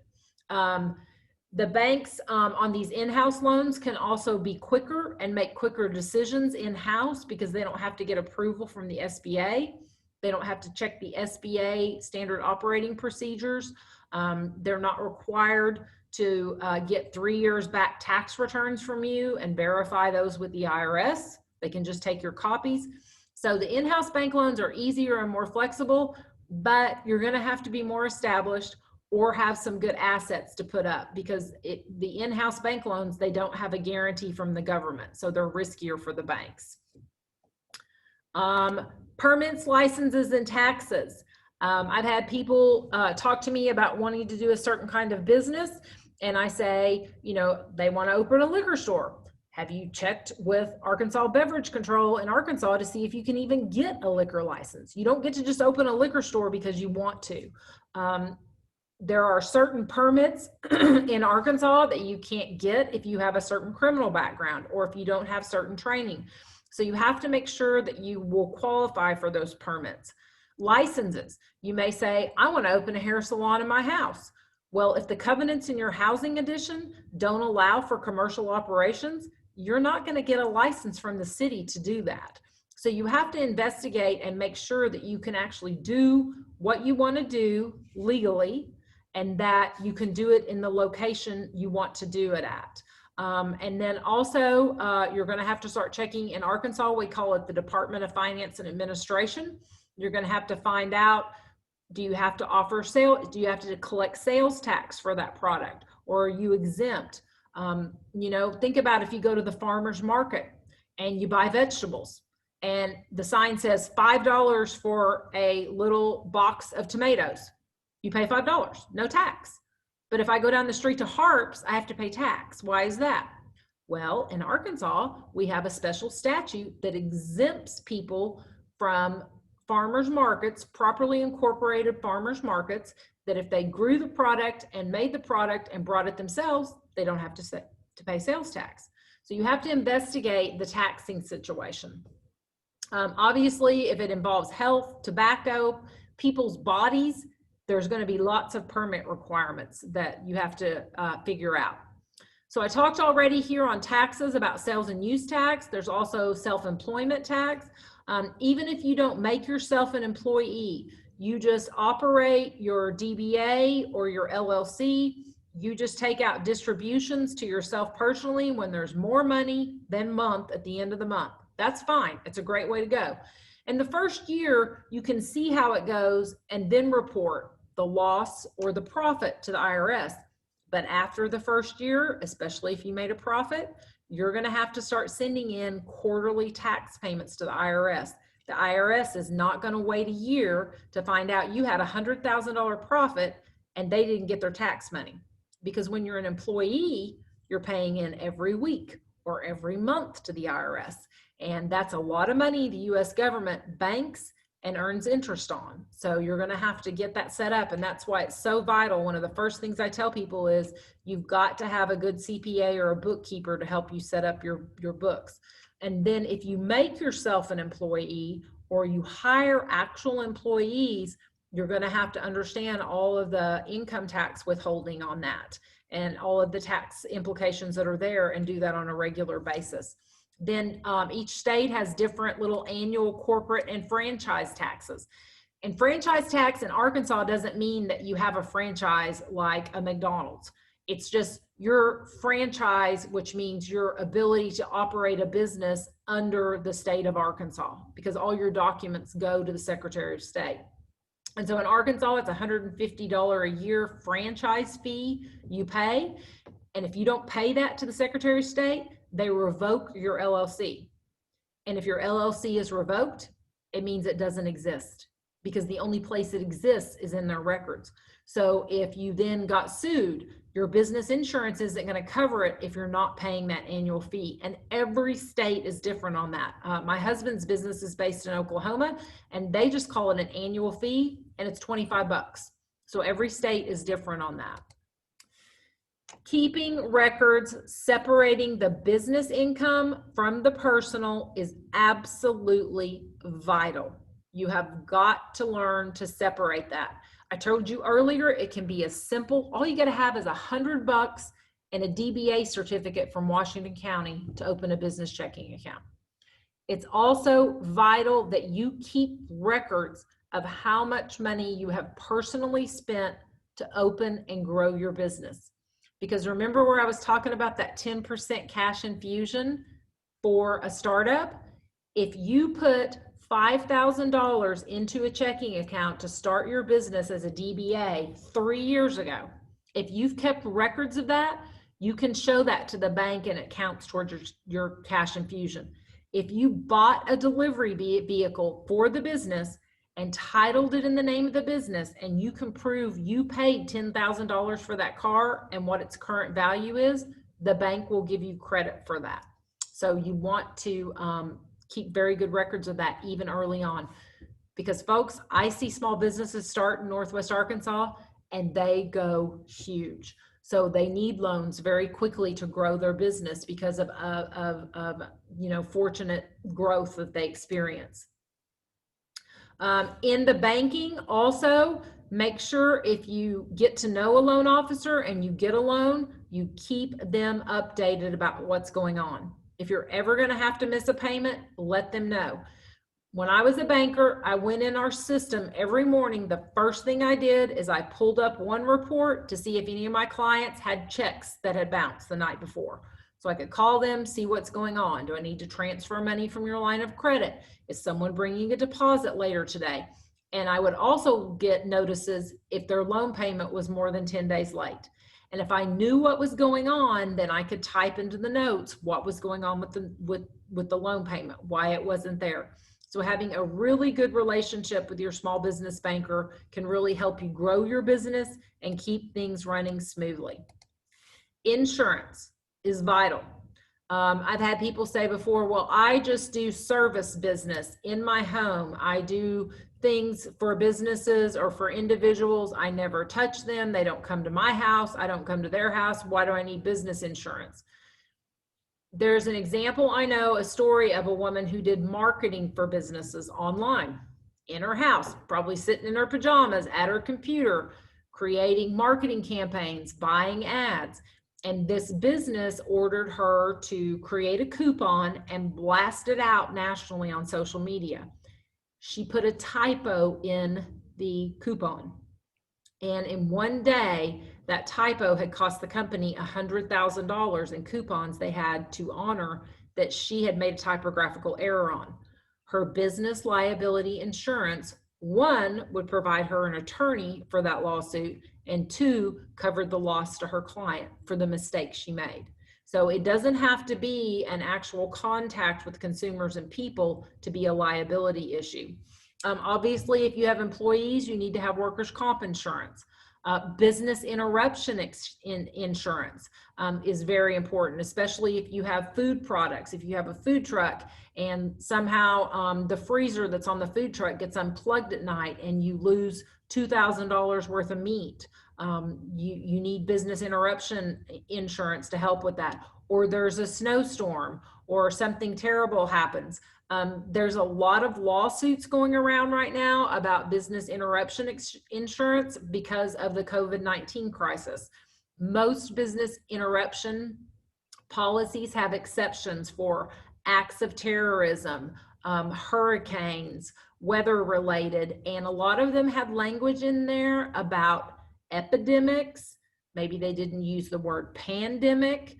The banks on these in-house loans can also be quicker and make quicker decisions in-house because they don't have to get approval from the SBA. They don't have to check the SBA standard operating procedures. They're not required to get 3 years back tax returns from you and verify those with the IRS. They can just take your copies. So the in-house bank loans are easier and more flexible, but you're going to have to be more established, or have some good assets to put up, because the in-house bank loans, they don't have a guarantee from the government, so they're riskier for the banks. Permits, licenses, and taxes. I've had people talk to me about wanting to do a certain kind of business, and I say, you know, they want to open a liquor store. Have you checked with Arkansas Beverage Control in Arkansas to see if you can even get a liquor license? You don't get to just open a liquor store because you want to. There are certain permits in Arkansas that you can't get if you have a certain criminal background or if you don't have certain training. So you have to make sure that you will qualify for those permits. Licenses. You may say, I want to open a hair salon in my house. Well, if the covenants in your housing addition don't allow for commercial operations, you're not going to get a license from the city to do that. So you have to investigate and make sure that you can actually do what you want to do legally, and that you can do it in the location you want to do it at. And then also, you're going to have to start checking. In Arkansas, we call it the Department of Finance and Administration. You're going to have to find out, do you have to offer sale? Do you have to collect sales tax for that product? Or are you exempt? You know, think about if you go to the farmer's market and you buy vegetables and the sign says $5 for a little box of tomatoes. You pay $5, no tax. But if I go down the street to Harps, I have to pay tax. Why is that? Well, in Arkansas, we have a special statute that exempts people from farmers markets, properly incorporated farmers markets, that if they grew the product and made the product and brought it themselves, they don't have to pay sales tax. So you have to investigate the taxing situation. Obviously, if it involves health, tobacco, people's bodies, there's going to be lots of permit requirements that you have to figure out. So I talked already here on taxes about sales and use tax. There's also self-employment tax. Even if you don't make yourself an employee, you just operate your DBA or your LLC, you just take out distributions to yourself personally when there's more money than month at the end of the month. That's fine. It's a great way to go. And the first year, you can see how it goes and then report the loss or the profit to the IRS. But after the first year, especially if you made a profit, you're going to have to start sending in quarterly tax payments to the IRS. The IRS is not going to wait a year to find out you had a $100,000 profit and they didn't get their tax money. Because when you're an employee, you're paying in every week or every month to the IRS. And that's a lot of money the US government banks and earns interest on. So you're going to have to get that set up. And that's why it's so vital. One of the first things I tell people is you've got to have a good CPA or a bookkeeper to help you set up your books. And then if you make yourself an employee or you hire actual employees, you're going to have to understand all of the income tax withholding on that and all of the tax implications that are there, and do that on a regular basis. Then each state has different little annual corporate and franchise taxes. And franchise tax in Arkansas doesn't mean that you have a franchise like a McDonald's. It's just your franchise, which means your ability to operate a business under the state of Arkansas, because all your documents go to the Secretary of State. And so in Arkansas, it's $150 a year franchise fee you pay. And if you don't pay that to the Secretary of State, they revoke your LLC. And if your LLC is revoked, it means it doesn't exist, because the only place it exists is in their records. So if you then got sued, your business insurance isn't going to cover it if you're not paying that annual fee. And every state is different on that. My husband's business is based in Oklahoma, and they just call it an annual fee, and it's $25. So every state is different on that. Keeping records, separating the business income from the personal is absolutely vital. You have got to learn to separate that. I told you earlier, it can be as simple. All you got to have is $100 and a DBA certificate from Washington County to open a business checking account. It's also vital that you keep records of how much money you have personally spent to open and grow your business. Because remember where I was talking about that 10% cash infusion for a startup? If you put $5,000 into a checking account to start your business as a DBA 3 years ago, if you've kept records of that, you can show that to the bank and it counts towards your cash infusion. If you bought a delivery vehicle for the business and titled it in the name of the business, and you can prove you paid $10,000 for that car and what its current value is, the bank will give you credit for that. So you want to keep very good records of that even early on. Because folks, I see small businesses start in Northwest Arkansas and they go huge. So they need loans very quickly to grow their business because of fortunate growth that they experience. In the banking, also make sure if you get to know a loan officer and you get a loan, you keep them updated about what's going on. If you're ever going to have to miss a payment, let them know. When I was a banker, I went in our system every morning. The first thing I did is I pulled up one report to see if any of my clients had checks that had bounced the night before. So I could call them, see what's going on. Do I need to transfer money from your line of credit? Is someone bringing a deposit later today? And I would also get notices if their loan payment was more than 10 days late. And if I knew what was going on, then I could type into the notes what was going on with the loan payment, why it wasn't there. So having a really good relationship with your small business banker can really help you grow your business and keep things running smoothly. Insurance is vital. I've had people say before, well, I just do service business in my home. I do things for businesses or for individuals. I never touch them. They don't come to my house. I don't come to their house. Why do I need business insurance? There's an example, I know, a story of a woman who did marketing for businesses online in her house, probably sitting in her pajamas at her computer, creating marketing campaigns, buying ads. And this business ordered her to create a coupon and blast it out nationally on social media. She put a typo in the coupon. And in one day, that typo had cost the company $100,000 in coupons they had to honor that she had made a typographical error on. Her business liability insurance, one, would provide her an attorney for that lawsuit, and two, covered the loss to her client for the mistake she made. So it doesn't have to be an actual contact with consumers and people to be a liability issue. Obviously, if you have employees, you need to have workers' comp insurance. Business interruption insurance is very important, especially if you have food products. If you have a food truck and somehow the freezer that's on the food truck gets unplugged at night and you lose $2,000 worth of meat, you need business interruption insurance to help with that. Or there's a snowstorm or something terrible happens. There's a lot of lawsuits going around right now about business interruption insurance because of the COVID-19 crisis. Most business interruption policies have exceptions for acts of terrorism, hurricanes, weather-related, and a lot of them have language in there about epidemics. Maybe they didn't use the word pandemic.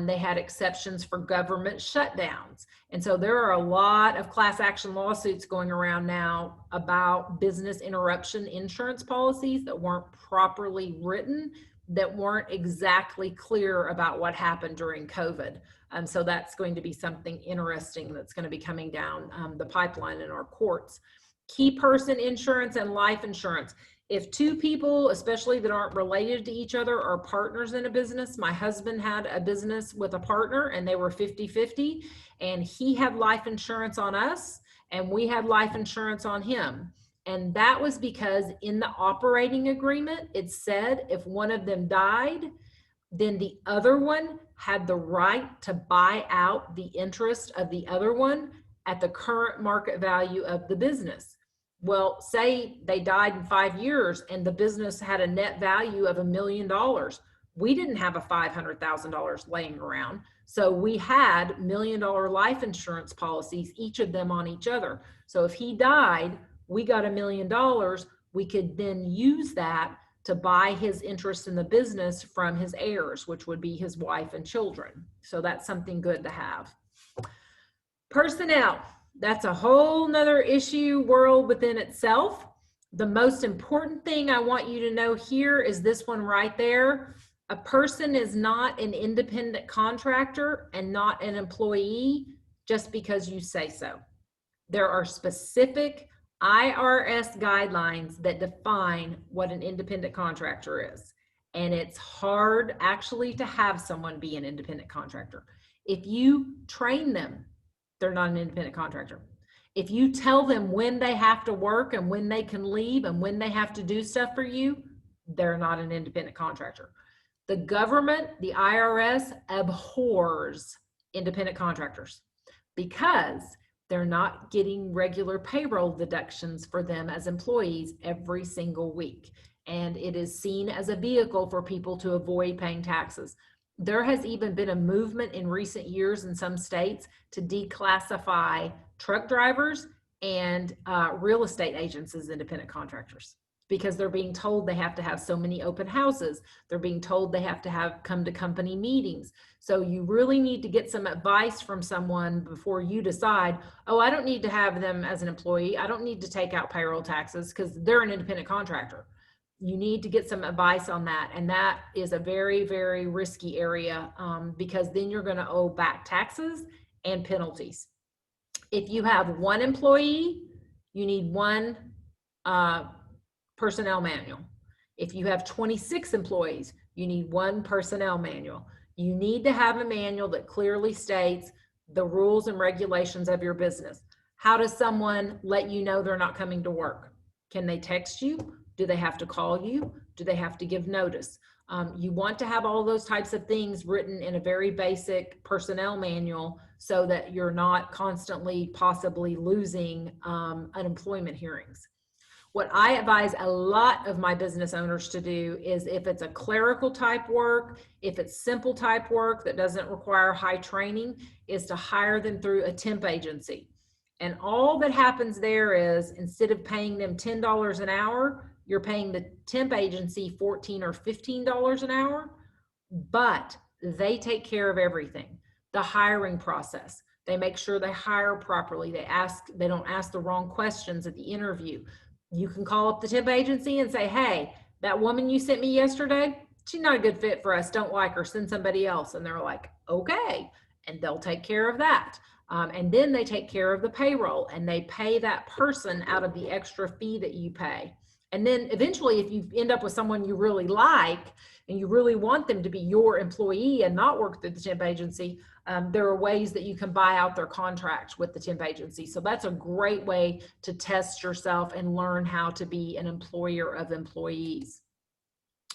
They had exceptions for government shutdowns. And so there are a lot of class action lawsuits going around now about business interruption insurance policies that weren't properly written, that weren't exactly clear about what happened during COVID. So that's going to be something interesting that's going to be coming down the pipeline in our courts. Key person insurance and life insurance. If two people, especially that aren't related to each other, are partners in a business, my husband had a business with a partner and they were 50-50, and he had life insurance on us and we had life insurance on him. And that was because in the operating agreement, it said if one of them died, then the other one had the right to buy out the interest of the other one at the current market value of the business. Well, say they died in 5 years and the business had a net value of $1 million. We didn't have a $500,000 laying around. So we had $1 million life insurance policies, each of them on each other. So if he died, we got $1 million. We could then use that to buy his interest in the business from his heirs, which would be his wife and children. So that's something good to have. Personnel. That's a whole nother issue world within itself. The most important thing I want you to know here is this one right there. A person is not an independent contractor and not an employee just because you say so. There are specific IRS guidelines that define what an independent contractor is. And it's hard actually to have someone be an independent contractor. If you train them, they're not an independent contractor. If you tell them when they have to work and when they can leave and when they have to do stuff for you, they're not an independent contractor. The government, the IRS, abhors independent contractors because they're not getting regular payroll deductions for them as employees every single week. And it is seen as a vehicle for people to avoid paying taxes. There has even been a movement in recent years in some states to declassify truck drivers and real estate agents as independent contractors because they're being told they have to have so many open houses. They're being told they have to come to company meetings. So you really need to get some advice from someone before you decide, oh, I don't need to have them as an employee. I don't need to take out payroll taxes because they're an independent contractor. You need to get some advice on that. And that is a very, very risky area because then you're going to owe back taxes and penalties. If you have one employee, you need one personnel manual. If you have 26 employees, you need one personnel manual. You need to have a manual that clearly states the rules and regulations of your business. How does someone let you know they're not coming to work? Can they text you? Do they have to call you? Do they have to give notice? You want to have all those types of things written in a very basic personnel manual so that you're not constantly possibly losing unemployment hearings. What I advise a lot of my business owners to do is if it's a clerical type work, if it's simple type work that doesn't require high training, is to hire them through a temp agency. And all that happens there is instead of paying them $10 an hour, you're paying the temp agency $14 or $15 an hour, but they take care of everything. The hiring process, they make sure they hire properly. They don't ask the wrong questions at the interview. You can call up the temp agency and say, hey, that woman you sent me yesterday, she's not a good fit for us. Don't like her, send somebody else. And they're like, okay. And they'll take care of that. And then they take care of the payroll and they pay that person out of the extra fee that you pay. And then eventually, if you end up with someone you really like and you really want them to be your employee and not work through the temp agency, there are ways that you can buy out their contract with the temp agency. So that's a great way to test yourself and learn how to be an employer of employees.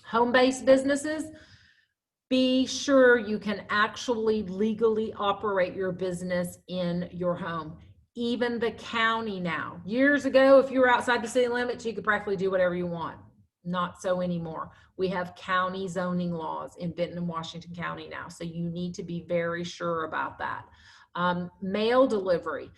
Home-based businesses, be sure you can actually legally operate your business in your home. Even the county now. Years ago, if you were outside the city limits, you could practically do whatever you want. Not so anymore. We have county zoning laws in Benton and Washington County now, so you need to be very sure about that. Mail delivery.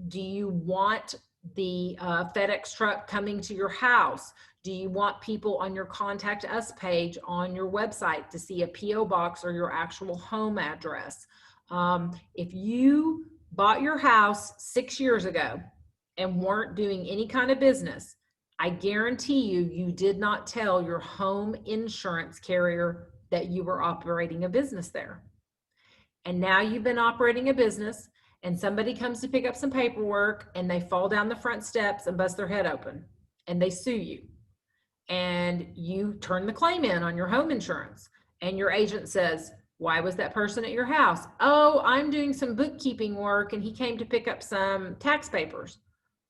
Do you want the FedEx truck coming to your house? Do you want people on your Contact Us page on your website to see a P.O. box or your actual home address? If you bought your house 6 years ago and weren't doing any kind of business, I guarantee you did not tell your home insurance carrier that you were operating a business there. And now you've been operating a business and somebody comes to pick up some paperwork and they fall down the front steps and bust their head open and they sue you. And you turn the claim in on your home insurance and your agent says, why was that person at your house? Oh, I'm doing some bookkeeping work and he came to pick up some tax papers.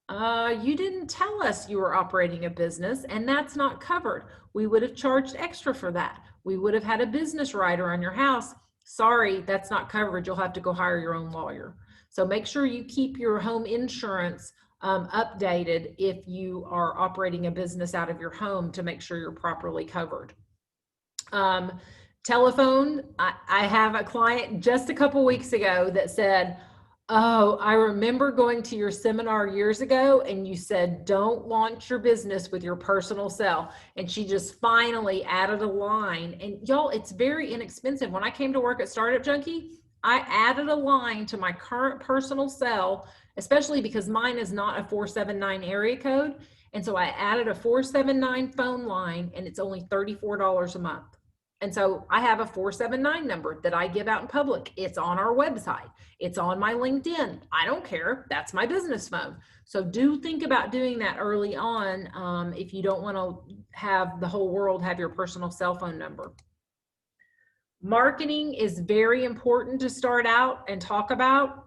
You didn't tell us you were operating a business and that's not covered. We would have charged extra for that. We would have had a business writer on your house. Sorry, that's not covered. You'll have to go hire your own lawyer. So make sure you keep your home insurance updated if you are operating a business out of your home to make sure you're properly covered. Telephone, I have a client just a couple weeks ago that said, oh, I remember going to your seminar years ago and you said, don't launch your business with your personal cell. And she just finally added a line. And y'all, it's very inexpensive. When I came to work at Startup Junkie, I added a line to my current personal cell, especially because mine is not a 479 area code. And so I added a 479 phone line, and it's only $34 a month. And so I have a 479 number that I give out in public. It's on our website. It's on my LinkedIn. I don't care. That's my business phone. So do think about doing that early on if you don't want to have the whole world have your personal cell phone number. Marketing is very important to start out and talk about.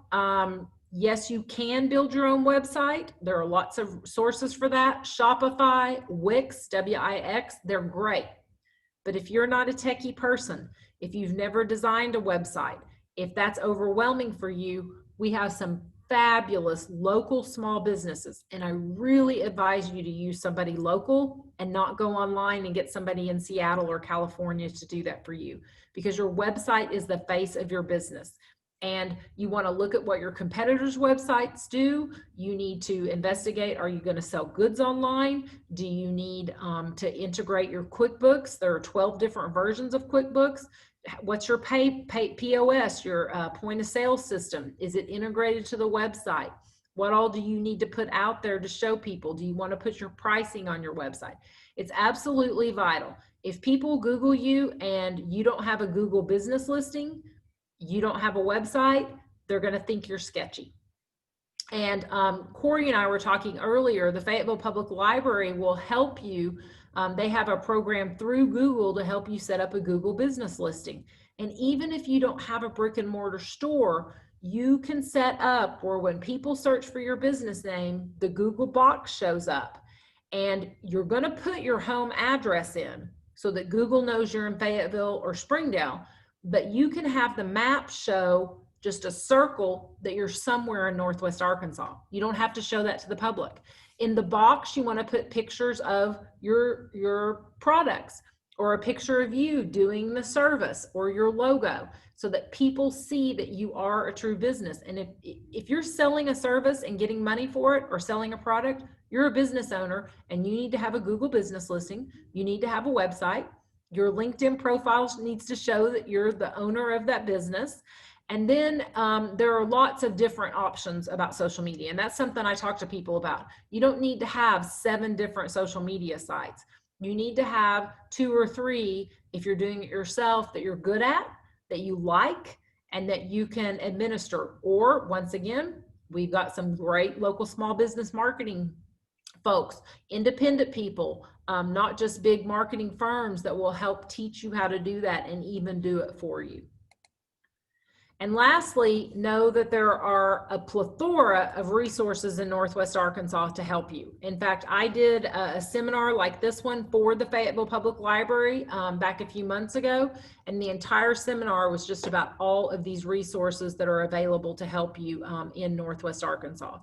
Yes, you can build your own website. There are lots of sources for that. Shopify, Wix, W-I-X, they're great. But if you're not a techie person, if you've never designed a website, if that's overwhelming for you, we have some fabulous local small businesses. And I really advise you to use somebody local and not go online and get somebody in Seattle or California to do that for you, because your website is the face of your business. And you want to look at what your competitors' websites do. You need to investigate, are you going to sell goods online? Do you need to integrate your QuickBooks? There are 12 different versions of QuickBooks. What's your POS, your point of sale system? Is it integrated to the website? What all do you need to put out there to show people? Do you want to put your pricing on your website? It's absolutely vital. If people Google you and you don't have a Google business listing, you don't have a website, they're going to think you're sketchy. And Corey and I were talking earlier, the Fayetteville Public Library will help you. They have a program through Google to help you set up a Google business listing. And even if you don't have a brick and mortar store, you can set up where when people search for your business name, the Google box shows up. And you're going to put your home address in so that Google knows you're in Fayetteville or Springdale. But you can have the map show just a circle that you're somewhere in Northwest Arkansas. You don't have to show that to the public. In the box, you want to put pictures of your products or a picture of you doing the service or your logo so that people see that you are a true business. And if you're selling a service and getting money for it or selling a product, you're a business owner and you need to have a Google business listing. You need to have a website. Your LinkedIn profile needs to show that you're the owner of that business. And then there are lots of different options about social media. And that's something I talk to people about. You don't need to have 7 different social media sites. You need to have 2 or 3 if you're doing it yourself that you're good at, that you like, and that you can administer. Or once again, we've got some great local small business marketing folks, independent people, not just big marketing firms that will help teach you how to do that and even do it for you. And lastly, know that there are a plethora of resources in Northwest Arkansas to help you. In fact, I did a seminar like this one for the Fayetteville Public Library back a few months ago, and the entire seminar was just about all of these resources that are available to help you in Northwest Arkansas.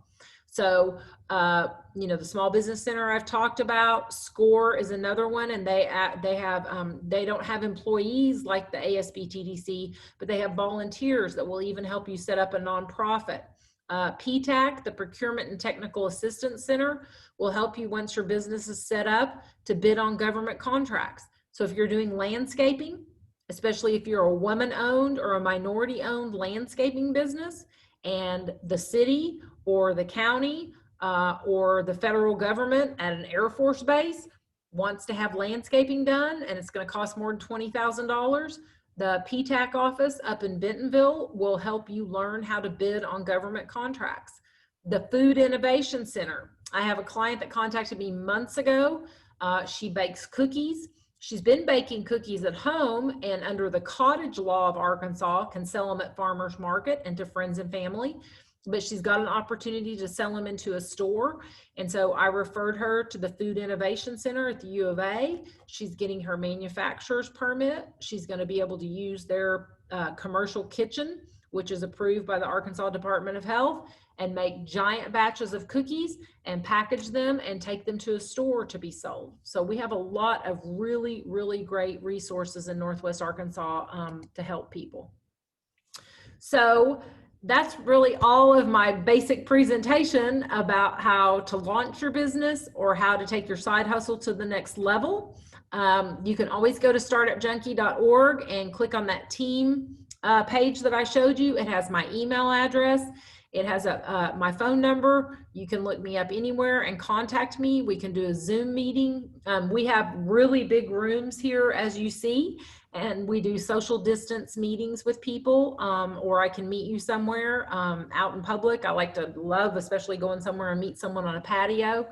So, the Small Business Center I've talked about, SCORE is another one, and they don't have employees like the ASBTDC, but they have volunteers that will even help you set up a nonprofit. PTAC, the Procurement and Technical Assistance Center, will help you once your business is set up to bid on government contracts. So if you're doing landscaping, especially if you're a woman-owned or a minority-owned landscaping business, and the city or the county or the federal government at an Air Force base wants to have landscaping done and it's going to cost more than $20,000, the PTAC office up in Bentonville will help you learn how to bid on government contracts. The Food Innovation Center. I have a client that contacted me months ago. She bakes cookies. She's been baking cookies at home and under the cottage law of Arkansas can sell them at farmers market and to friends and family, but she's got an opportunity to sell them into a store. And so I referred her to the Food Innovation Center at the U of A. She's getting her manufacturer's permit. She's going to be able to use their commercial kitchen, which is approved by the Arkansas Department of Health, and make giant batches of cookies and package them and take them to a store to be sold. So we have a lot of really, really great resources in Northwest Arkansas to help people. So that's really all of my basic presentation about how to launch your business or how to take your side hustle to the next level. You can always go to startupjunkie.org and click on that team page that I showed you, it has my email address. It has my phone number. You can look me up anywhere and contact me. We can do a Zoom meeting. We have really big rooms here, as you see, and we do social distance meetings with people, or I can meet you somewhere out in public. I love especially going somewhere and meet someone on a patio.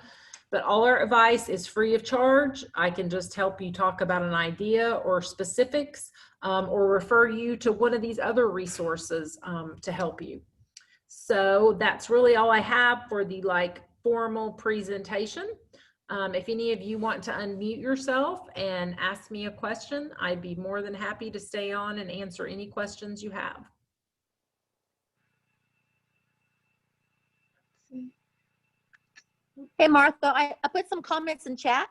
But all our advice is free of charge. I can just help you talk about an idea or specifics, or refer you to one of these other resources to help you. So that's really all I have for the formal presentation. If any of you want to unmute yourself and ask me a question, I'd be more than happy to stay on and answer any questions you have. Hey, Martha, I put some comments in chat.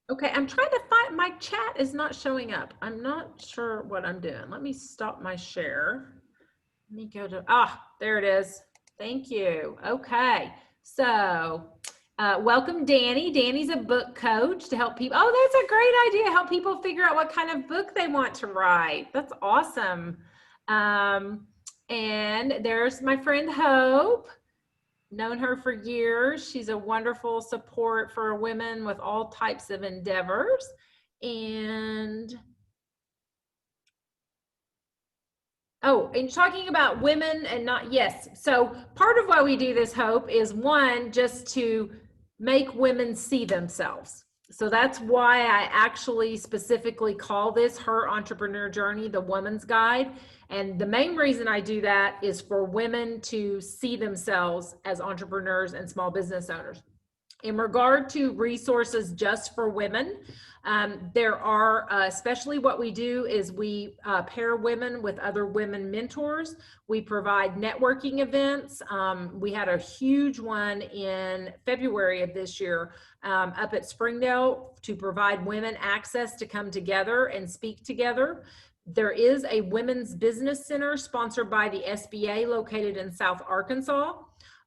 Okay, I'm trying to find, my chat is not showing up. I'm not sure what I'm doing. Let me stop my share. Let me go to, there it is. Thank you. Okay, so welcome Danny. Danny's a book coach to help people. Oh, that's a great idea. Help people figure out what kind of book they want to write. That's awesome. And there's my friend Hope. Known her for years. She's a wonderful support for women with all types of endeavors. And talking about women and not, yes. So part of why we do this, Hope, is one, just to make women see themselves. So that's why I actually specifically call this Her Entrepreneur Journey, the Woman's Guide. And the main reason I do that is for women to see themselves as entrepreneurs and small business owners. In regard to resources just for women, there are, especially what we do is we pair women with other women mentors. We provide networking events. We had a huge one in February of this year up at Springdale to provide women access to come together and speak together. There is a women's business center sponsored by the SBA located in South Arkansas.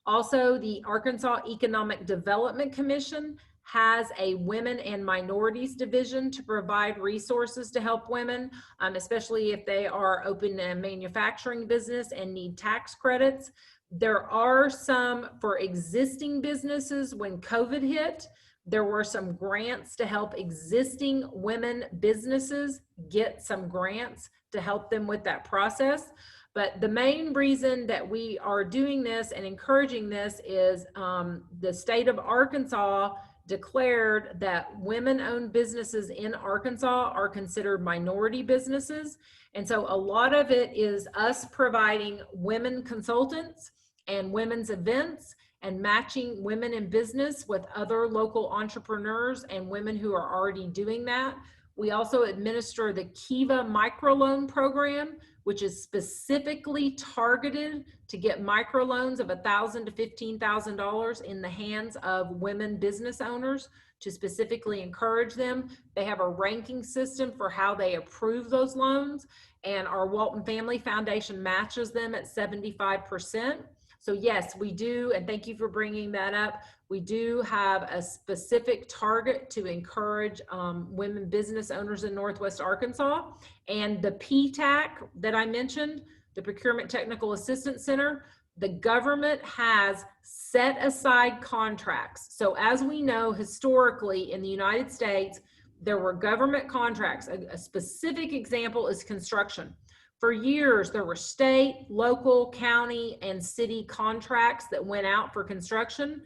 Also, the Arkansas Economic Development Commission has a women and minorities division to provide resources to help women, especially if they are open a manufacturing business and need tax credits. There are some for existing businesses. When COVID hit, there were some grants to help existing women businesses get some grants to help them with that process. But the main reason that we are doing this and encouraging this is the state of Arkansas declared that women-owned businesses in Arkansas are considered minority businesses. And so a lot of it is us providing women consultants and women's events and matching women in business with other local entrepreneurs and women who are already doing that. We also administer the Kiva microloan program, which is specifically targeted to get microloans of $1,000 to $15,000 in the hands of women business owners to specifically encourage them. They have a ranking system for how they approve those loans, and our Walton Family Foundation matches them at 75%. So yes, we do, and thank you for bringing that up. We do have a specific target to encourage women business owners in Northwest Arkansas. And the PTAC that I mentioned, the Procurement Technical Assistance Center, the government has set aside contracts. So as we know, historically in the United States, there were government contracts. A specific example is construction. For years, there were state, local, county, and city contracts that went out for construction.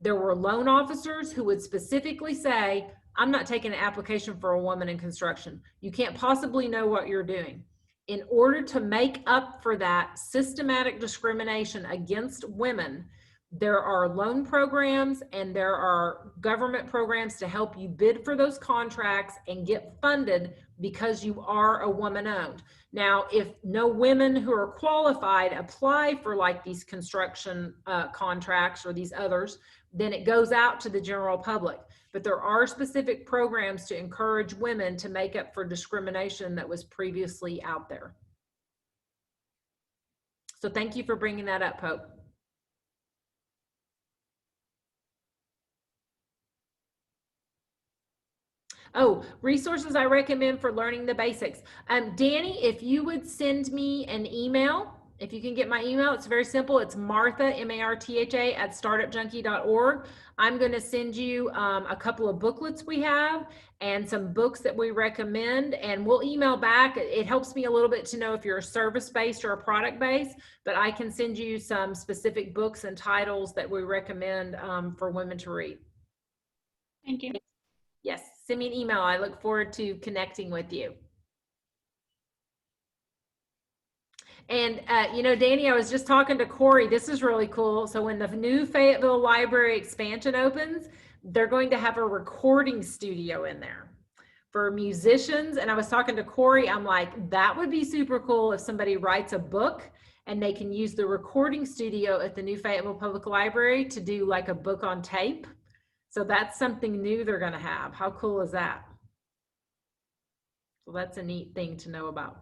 There were loan officers who would specifically say, I'm not taking an application for a woman in construction. You can't possibly know what you're doing. In order to make up for that systematic discrimination against women, there are loan programs and there are government programs to help you bid for those contracts and get funded because you are a woman-owned. Now, if no women who are qualified apply for like these construction contracts or these others, then it goes out to the general public. But there are specific programs to encourage women to make up for discrimination that was previously out there. So thank you for bringing that up, Hope. Oh, resources I recommend for learning the basics. Danny, if you would send me an email, if you can get my email, it's very simple. It's Martha, M-A-R-T-H-A at startupjunkie.org. I'm going to send you a couple of booklets we have and some books that we recommend, and we'll email back. It helps me a little bit to know if you're a service-based or a product-based, but I can send you some specific books and titles that we recommend for women to read. Thank you. Yes, send me an email. I look forward to connecting with you. And, you know, Danny, I was just talking to Corey. This is really cool. So when the new Fayetteville Library expansion opens, they're going to have a recording studio in there for musicians. And I was talking to Corey. I'm like, that would be super cool if somebody writes a book and they can use the recording studio at the new Fayetteville Public Library to do like a book on tape. So that's something new they're going to have. How cool is that? So that's a neat thing to know about.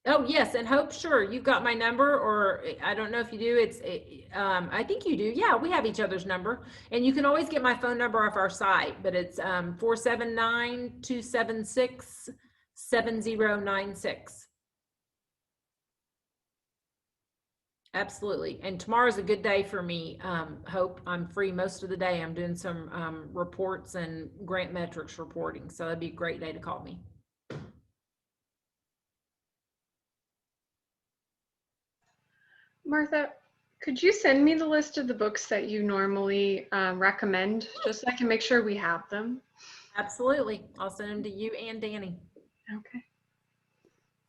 Oh yes, and Hope, sure, you've got my number, or I don't know if you do. I think you do. Yeah, we have each other's number, and you can always get my phone number off our site, but it's 479-276-7096. Absolutely. And tomorrow's a good day for me. Hope, I'm free most of the day. I'm doing some reports and grant metrics reporting. So that'd be a great day to call me. Martha, could you send me the list of the books that you normally recommend, just so I can make sure we have them? Absolutely. I'll send them to you and Danny. Okay.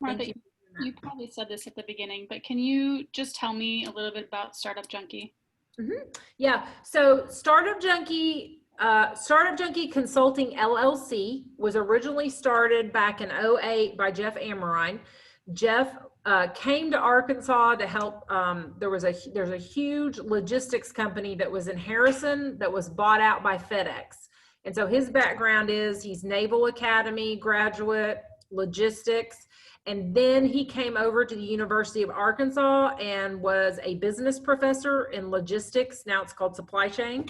Martha, Thank you. you probably said this at the beginning, but can you just tell me a little bit about Startup Junkie? Yeah, so Startup Junkie Consulting LLC was originally started back in 2008 by Jeff Amorine. Jeff came to Arkansas to help. There's a huge logistics company that was in Harrison that was bought out by FedEx. And so his background is he's Naval Academy graduate, logistics. And then he came over to the University of Arkansas and was a business professor in logistics. Now it's called supply chain.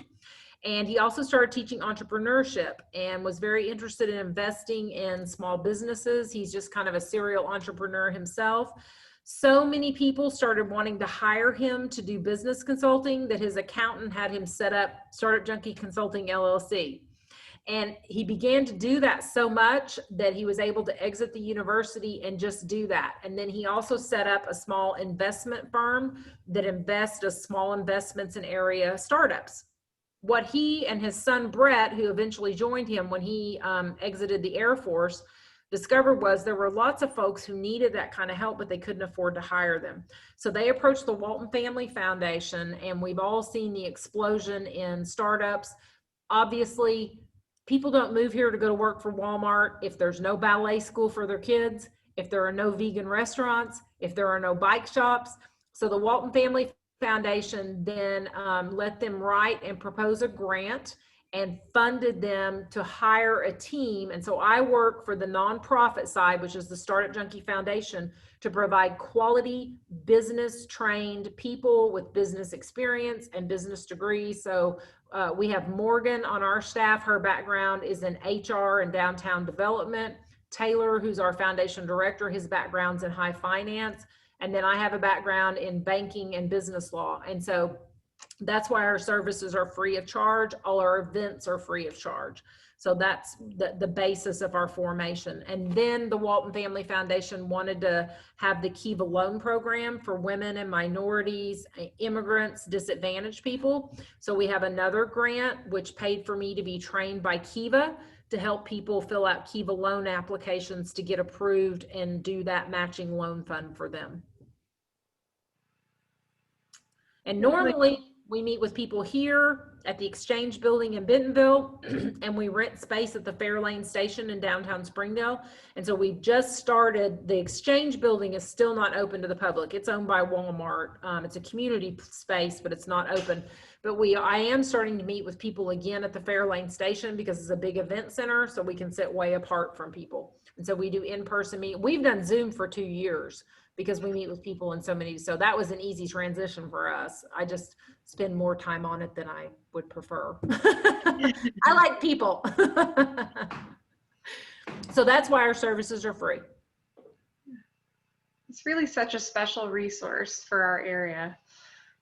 And he also started teaching entrepreneurship and was very interested in investing in small businesses. He's just kind of a serial entrepreneur himself. So many people started wanting to hire him to do business consulting that his accountant had him set up Startup Junkie Consulting LLC. And he began to do that so much that he was able to exit the university and just do that. And then he also set up a small investment firm that invests small investments in area startups. What he and his son Brett, who eventually joined him when he exited the Air Force, discovered was there were lots of folks who needed that kind of help, but they couldn't afford to hire them. So they approached the Walton Family Foundation, and we've all seen the explosion in startups. Obviously, people don't move here to go to work for Walmart if there's no ballet school for their kids, if there are no vegan restaurants, if there are no bike shops. So the Walton Family Foundation then let them write and propose a grant and funded them to hire a team. And so I work for the nonprofit side, which is the Startup Junkie Foundation, to provide quality business trained people with business experience and business degrees. So we have Morgan on our staff. Her background is in HR and downtown development. Taylor, who's our foundation director, his background's in high finance. And then I have a background in banking and business law. And so that's why our services are free of charge. All our events are free of charge. So that's the basis of our formation. And then the Walton Family Foundation wanted to have the Kiva loan program for women and minorities, immigrants, disadvantaged people. So we have another grant which paid for me to be trained by Kiva to help people fill out Kiva loan applications to get approved and do that matching loan fund for them. And normally we meet with people here at the Exchange Building in Bentonville, and we rent space at the Fairlane Station in downtown Springdale. And so we've just started, the Exchange Building is still not open to the public. It's owned by Walmart. It's a community space, but it's not open. But I am starting to meet with people again at the Fairlane Station because it's a big event center, so we can sit way apart from people. And so we do in-person meet. We've done Zoom for 2 years, because we meet with people in so many, so that was an easy transition for us. I just spend more time on it than I would prefer. I like people. So that's why our services are free. It's really such a special resource for our area.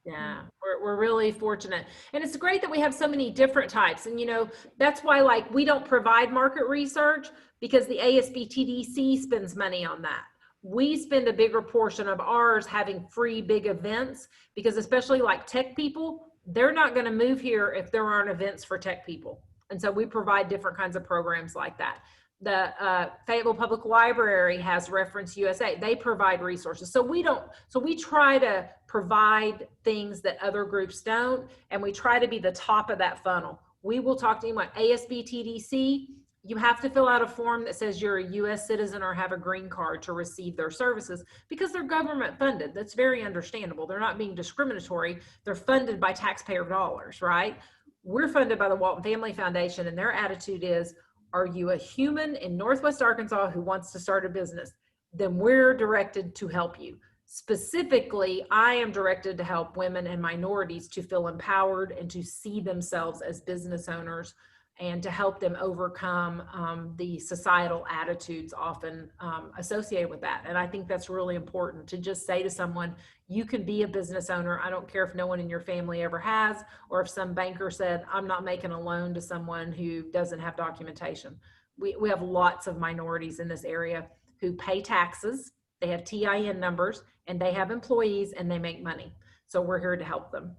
Yeah, we're really fortunate. And it's great that we have so many different types. And, you know, that's why, like, we don't provide market research because the ASBTDC spends money on that. We spend a bigger portion of ours having free big events, because especially like tech people, they're not going to move here if there aren't events for tech people. And so we provide different kinds of programs like that. The Fayetteville Public Library has Reference USA. They provide resources. So we try to provide things that other groups don't, and we try to be the top of that funnel. We will talk to anyone. ASBTDC, you have to fill out a form that says you're a US citizen or have a green card to receive their services, because they're government funded. That's very understandable. They're not being discriminatory. They're funded by taxpayer dollars, right? We're funded by the Walton Family Foundation, and their attitude is, are you a human in Northwest Arkansas who wants to start a business? Then we're directed to help you. Specifically, I am directed to help women and minorities to feel empowered and to see themselves as business owners, and to help them overcome the societal attitudes often associated with that. And I think that's really important, to just say to someone, you can be a business owner. I don't care if no one in your family ever has, or if some banker said, I'm not making a loan to someone who doesn't have documentation. We have lots of minorities in this area who pay taxes, they have TIN numbers, and they have employees, and they make money. So we're here to help them.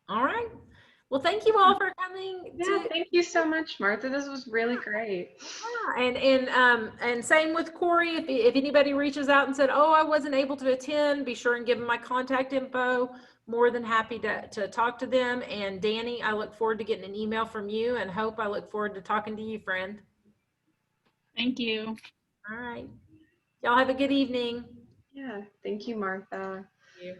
All right. Well, thank you all for coming. Yeah, thank you so much, Martha. This was really great. Yeah, and same with Corey. If anybody reaches out and said, oh, I wasn't able to attend, be sure and give them my contact info. More than happy to talk to them. And Danny, I look forward to getting an email from you, and Hope, I look forward to talking to you, friend. Thank you. All right. Y'all have a good evening. Yeah, thank you, Martha. Thank you.